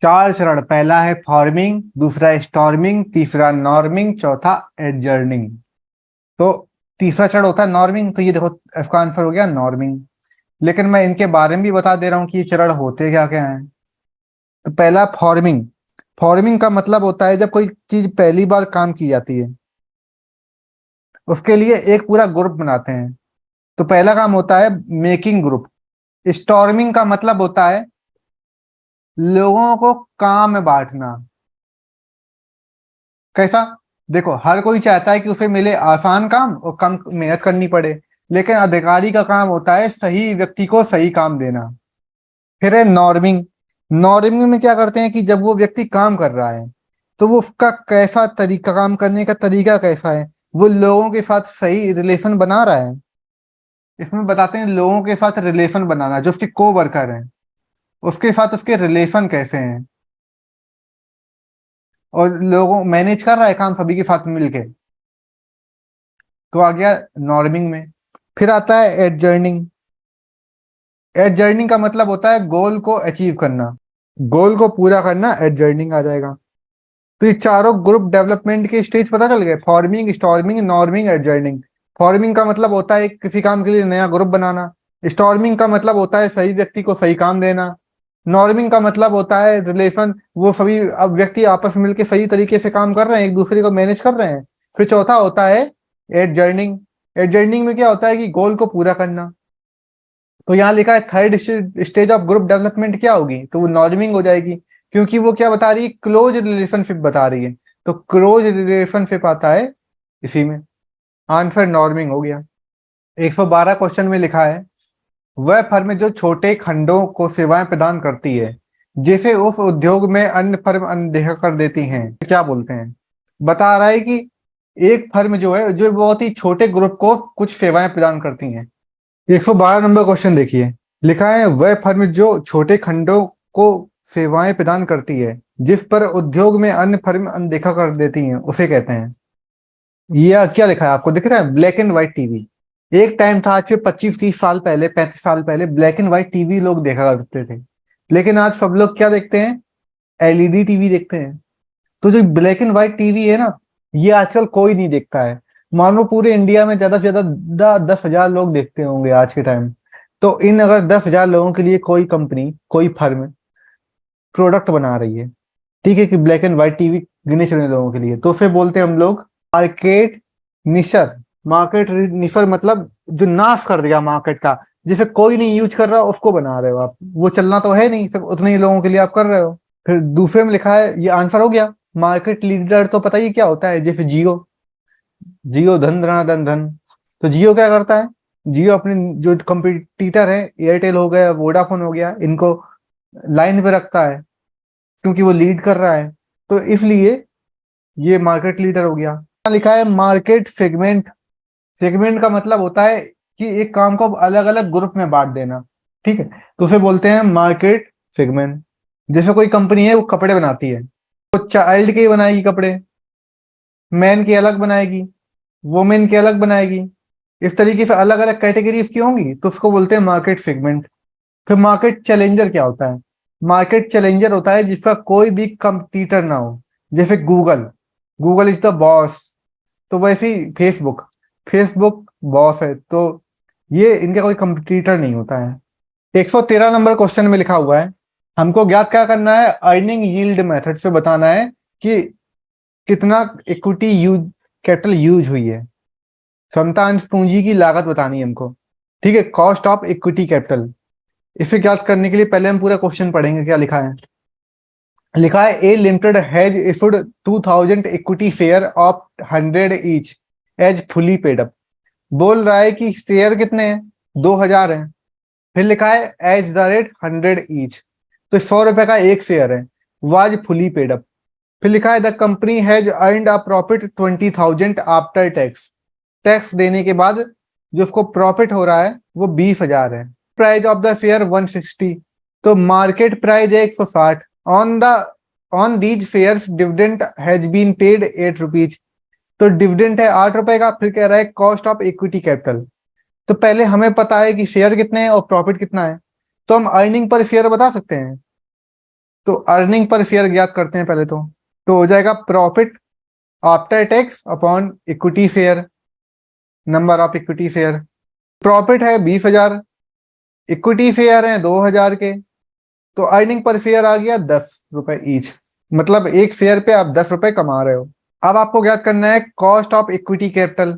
4 चरण। पहला है फॉर्मिंग, दूसरा स्टॉर्मिंग, तीसरा नॉर्मिंग, चौथा एडजर्निंग। तो तीसरा चरण होता है नॉर्मिंग। तो ये देखो इसका आंसर हो गया नॉर्मिंग। लेकिन मैं इनके बारे में भी बता दे रहा हूँ कि ये चरण होते क्या क्या हैं। तो पहला फॉर्मिंग। फॉर्मिंग का मतलब होता है जब कोई चीज पहली बार काम की जाती है उसके लिए एक पूरा ग्रुप बनाते हैं। तो पहला काम होता है मेकिंग ग्रुप। स्टॉर्मिंग का मतलब होता है लोगों को काम में बांटना। कैसा? देखो, हर कोई चाहता है कि उसे मिले आसान काम और कम मेहनत करनी पड़े, लेकिन अधिकारी का काम होता है सही व्यक्ति को सही काम देना। फिर है नॉर्मिंग। नॉर्मिंग में क्या करते हैं कि जब वो व्यक्ति काम कर रहा है तो वो उसका कैसा तरीका, काम करने का तरीका कैसा है, वो लोगों के साथ सही रिलेशन बना रहा है। इसमें बताते हैं लोगों के साथ रिलेशन बनाना, जो उसके को वर्कर हैं उसके साथ उसके रिलेशन कैसे हैं, और लोगों मैनेज कर रहा है काम सभी के साथ मिलके। तो आ गया नॉर्मिंग में। फिर आता है एडजर्निंग। एडजर्निंग का मतलब होता है गोल को अचीव करना, गोल को पूरा करना एडजर्निंग आ जाएगा। तो ये चारों ग्रुप डेवलपमेंट के स्टेज पता चल गए, फॉर्मिंग, स्टॉर्मिंग, नॉर्मिंग, एडजर्निंग। फॉर्मिंग का मतलब होता है किसी काम के लिए नया ग्रुप बनाना। स्टॉर्मिंग का मतलब होता है सही व्यक्ति को सही काम देना। नॉर्मिंग का मतलब होता है रिलेशन, वो सभी अब व्यक्ति आपस में मिलकर सही तरीके से काम कर रहे हैं, एक दूसरे को मैनेज कर रहे हैं। फिर चौथा होता है एडजर्निंग। एडजर्निंग में क्या होता है कि गोल को पूरा करना। तो यहाँ लिखा है third stage of group development क्या होगी, तो वो नॉर्मिंग हो जाएगी, क्योंकि वो क्या बता रही है, क्लोज रिलेशनशिप बता रही है। तो क्लोज रिलेशनशिप आता है इसी में। आंसर नॉर्मिंग हो गया। 112 क्वेश्चन में लिखा है वह फर्म जो छोटे खंडों को सेवाएं प्रदान करती है जिसे उस उद्योग में अन्य फर्म अनदेखा कर देती हैं, क्या बोलते हैं? बता रहा है कि एक फर्म जो है, जो बहुत ही छोटे ग्रुप को कुछ सेवाएं प्रदान करती हैं। 112 नंबर क्वेश्चन देखिए। लिखा है वह फर्म जो छोटे खंडों को सेवाएं प्रदान करती है जिस पर उद्योग में अन्य फर्म अनदेखा कर देती हैं उसे कहते हैं। यह क्या लिखा है आपको दिख रहा है? Black and white TV. एक टाइम था, आज से 25-30 साल पहले, 35 साल पहले ब्लैक एंड व्हाइट टीवी लोग देखा करते थे, लेकिन आज सब लोग क्या देखते हैं? एलईडी टीवी देखते हैं। तो जो ब्लैक एंड व्हाइट टीवी है ना, ये आजकल कोई नहीं देखता है। मान लो पूरे इंडिया में ज्यादा से ज्यादा 10,000 लोग देखते होंगे आज के टाइम। तो इन अगर 10,000 लोगों के लिए कोई कंपनी, कोई फर्म प्रोडक्ट बना रही है, ठीक है, कि ब्लैक एंड व्हाइट टीवी गिने चुने लोगों के लिए, तो फिर बोलते हैं हम लोग मार्केट निशर। मार्केट निशर मतलब जो नाश कर दिया मार्केट का, जिसे कोई नहीं यूज कर रहा उसको बना रहे हो आप, वो चलना तो है नहीं, सिर्फ उतने ही लोगों के लिए आप कर रहे हो। फिर दूसरे में लिखा है, ये आंसर हो गया। मार्केट लीडर तो पता ही क्या होता है, जैसे जियो। जियो धन धना धन धन। तो जियो क्या करता है? जियो अपने जो कंपटीटर है, एयरटेल हो गया, वोडाफोन हो गया, इनको लाइन पे रखता है क्योंकि वो लीड कर रहा है। तो इसलिए ये मार्केट लीडर हो गया। यहाँ लिखा है मार्केट सेगमेंट। सेगमेंट का मतलब होता है कि एक काम को अलग अलग ग्रुप में बांट देना, ठीक है, तो उसे बोलते हैं मार्केट सेगमेंट। जैसे कोई कंपनी है वो कपड़े बनाती है, वो चाइल्ड के बनाएगी कपड़े, मैन के अलग बनाएगी, वुमेन के अलग बनाएगी, इस तरीके से अलग अलग कैटेगरीज की होंगी, तो उसको बोलते हैं मार्केट सेगमेंट। फिर मार्केट चैलेंजर क्या होता है? मार्केट चैलेंजर होता है जिसका कोई भी कंपटीटर ना हो। जैसे Google, Google is the boss, तो वैसे ही फेसबुक, फेसबुक बॉस है, तो ये इनका कोई कंपटीटर नहीं होता है। 113 नंबर क्वेश्चन में लिखा हुआ है हमको ज्ञात क्या करना है, अर्निंग यील्ड मेथड से बताना है कि कितना इक्विटी यूज, कैपिटल यूज हुई है। क्षमता अंश पूंजी की लागत बतानी है हमको, ठीक है, कॉस्ट ऑफ इक्विटी कैपिटल। इसे ज्ञात करने के लिए पहले हम पूरा क्वेश्चन पढ़ेंगे क्या लिखा है। लिखा है A limited has issued 2000 equity share of 100 each as fully paid up. बोल रहा है कि शेयर कितने हैं? 2000 हैं। फिर लिखा है एज द रेट 100 ईच, तो 100 रुपए का एक शेयर है, वाज फुली पेड अप। फिर लिखा है the company has earned a profit 20,000 after tax. Tax देने के बाद जो उसको प्रॉफिट हो रहा है वो 20,000 है। प्राइस ऑफ द शेयर 160, तो मार्केट प्राइस है 160। On the on these shares dividend has been paid 8 rupees, तो डिविडेंड है 8 रुपए का। फिर कह रहा है कॉस्ट ऑफ इक्विटी कैपिटल। तो पहले हमें पता है कि शेयर कितने हैं और प्रॉफिट कितना है, तो हम अर्निंग पर शेयर बता सकते हैं। तो अर्निंग पर शेयर ज्ञात करते हैं पहले तो हो जाएगा profit after tax upon equity share, number of equity share. Profit है 20,000, इक्विटी शेयर है 2,000 के, तो अर्निंग पर शेयर आ गया 10 रुपए ईच, मतलब एक शेयर पे आप 10 रुपए कमा रहे हो। अब आपको ज्ञात करना है कॉस्ट ऑफ इक्विटी कैपिटल।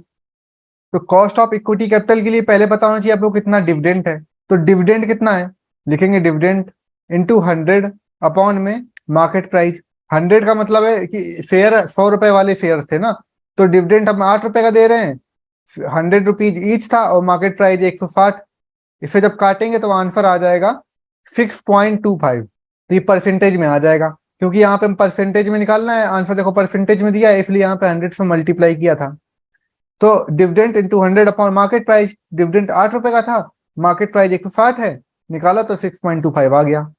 तो कॉस्ट ऑफ इक्विटी कैपिटल के लिए पहले पता होना चाहिए आपको कितना डिविडेंड है। तो डिविडेंड कितना है, लिखेंगे डिविडेंड इंटू 100 अपॉन में मार्केट प्राइस। 100 का मतलब है कि शेयर 100 रुपए वाले शेयर थे ना, तो डिविडेंड हम 8 रुपए का दे रहे हैं, 100 रुपीज ईच था और मार्केट प्राइस 160। इसे जब काटेंगे तो आंसर आ जाएगा 6.25। तो ये परसेंटेज में आ जाएगा, क्योंकि यहाँ पे हम परसेंटेज में निकालना है आंसर, देखो परसेंटेज में दिया है इसलिए यहाँ पे 100 से मल्टीप्लाई किया था। तो dividend into 100 upon market price, dividend 8 रुपए का था, मार्केट प्राइस 160 है, निकाला तो 6.25 आ गया।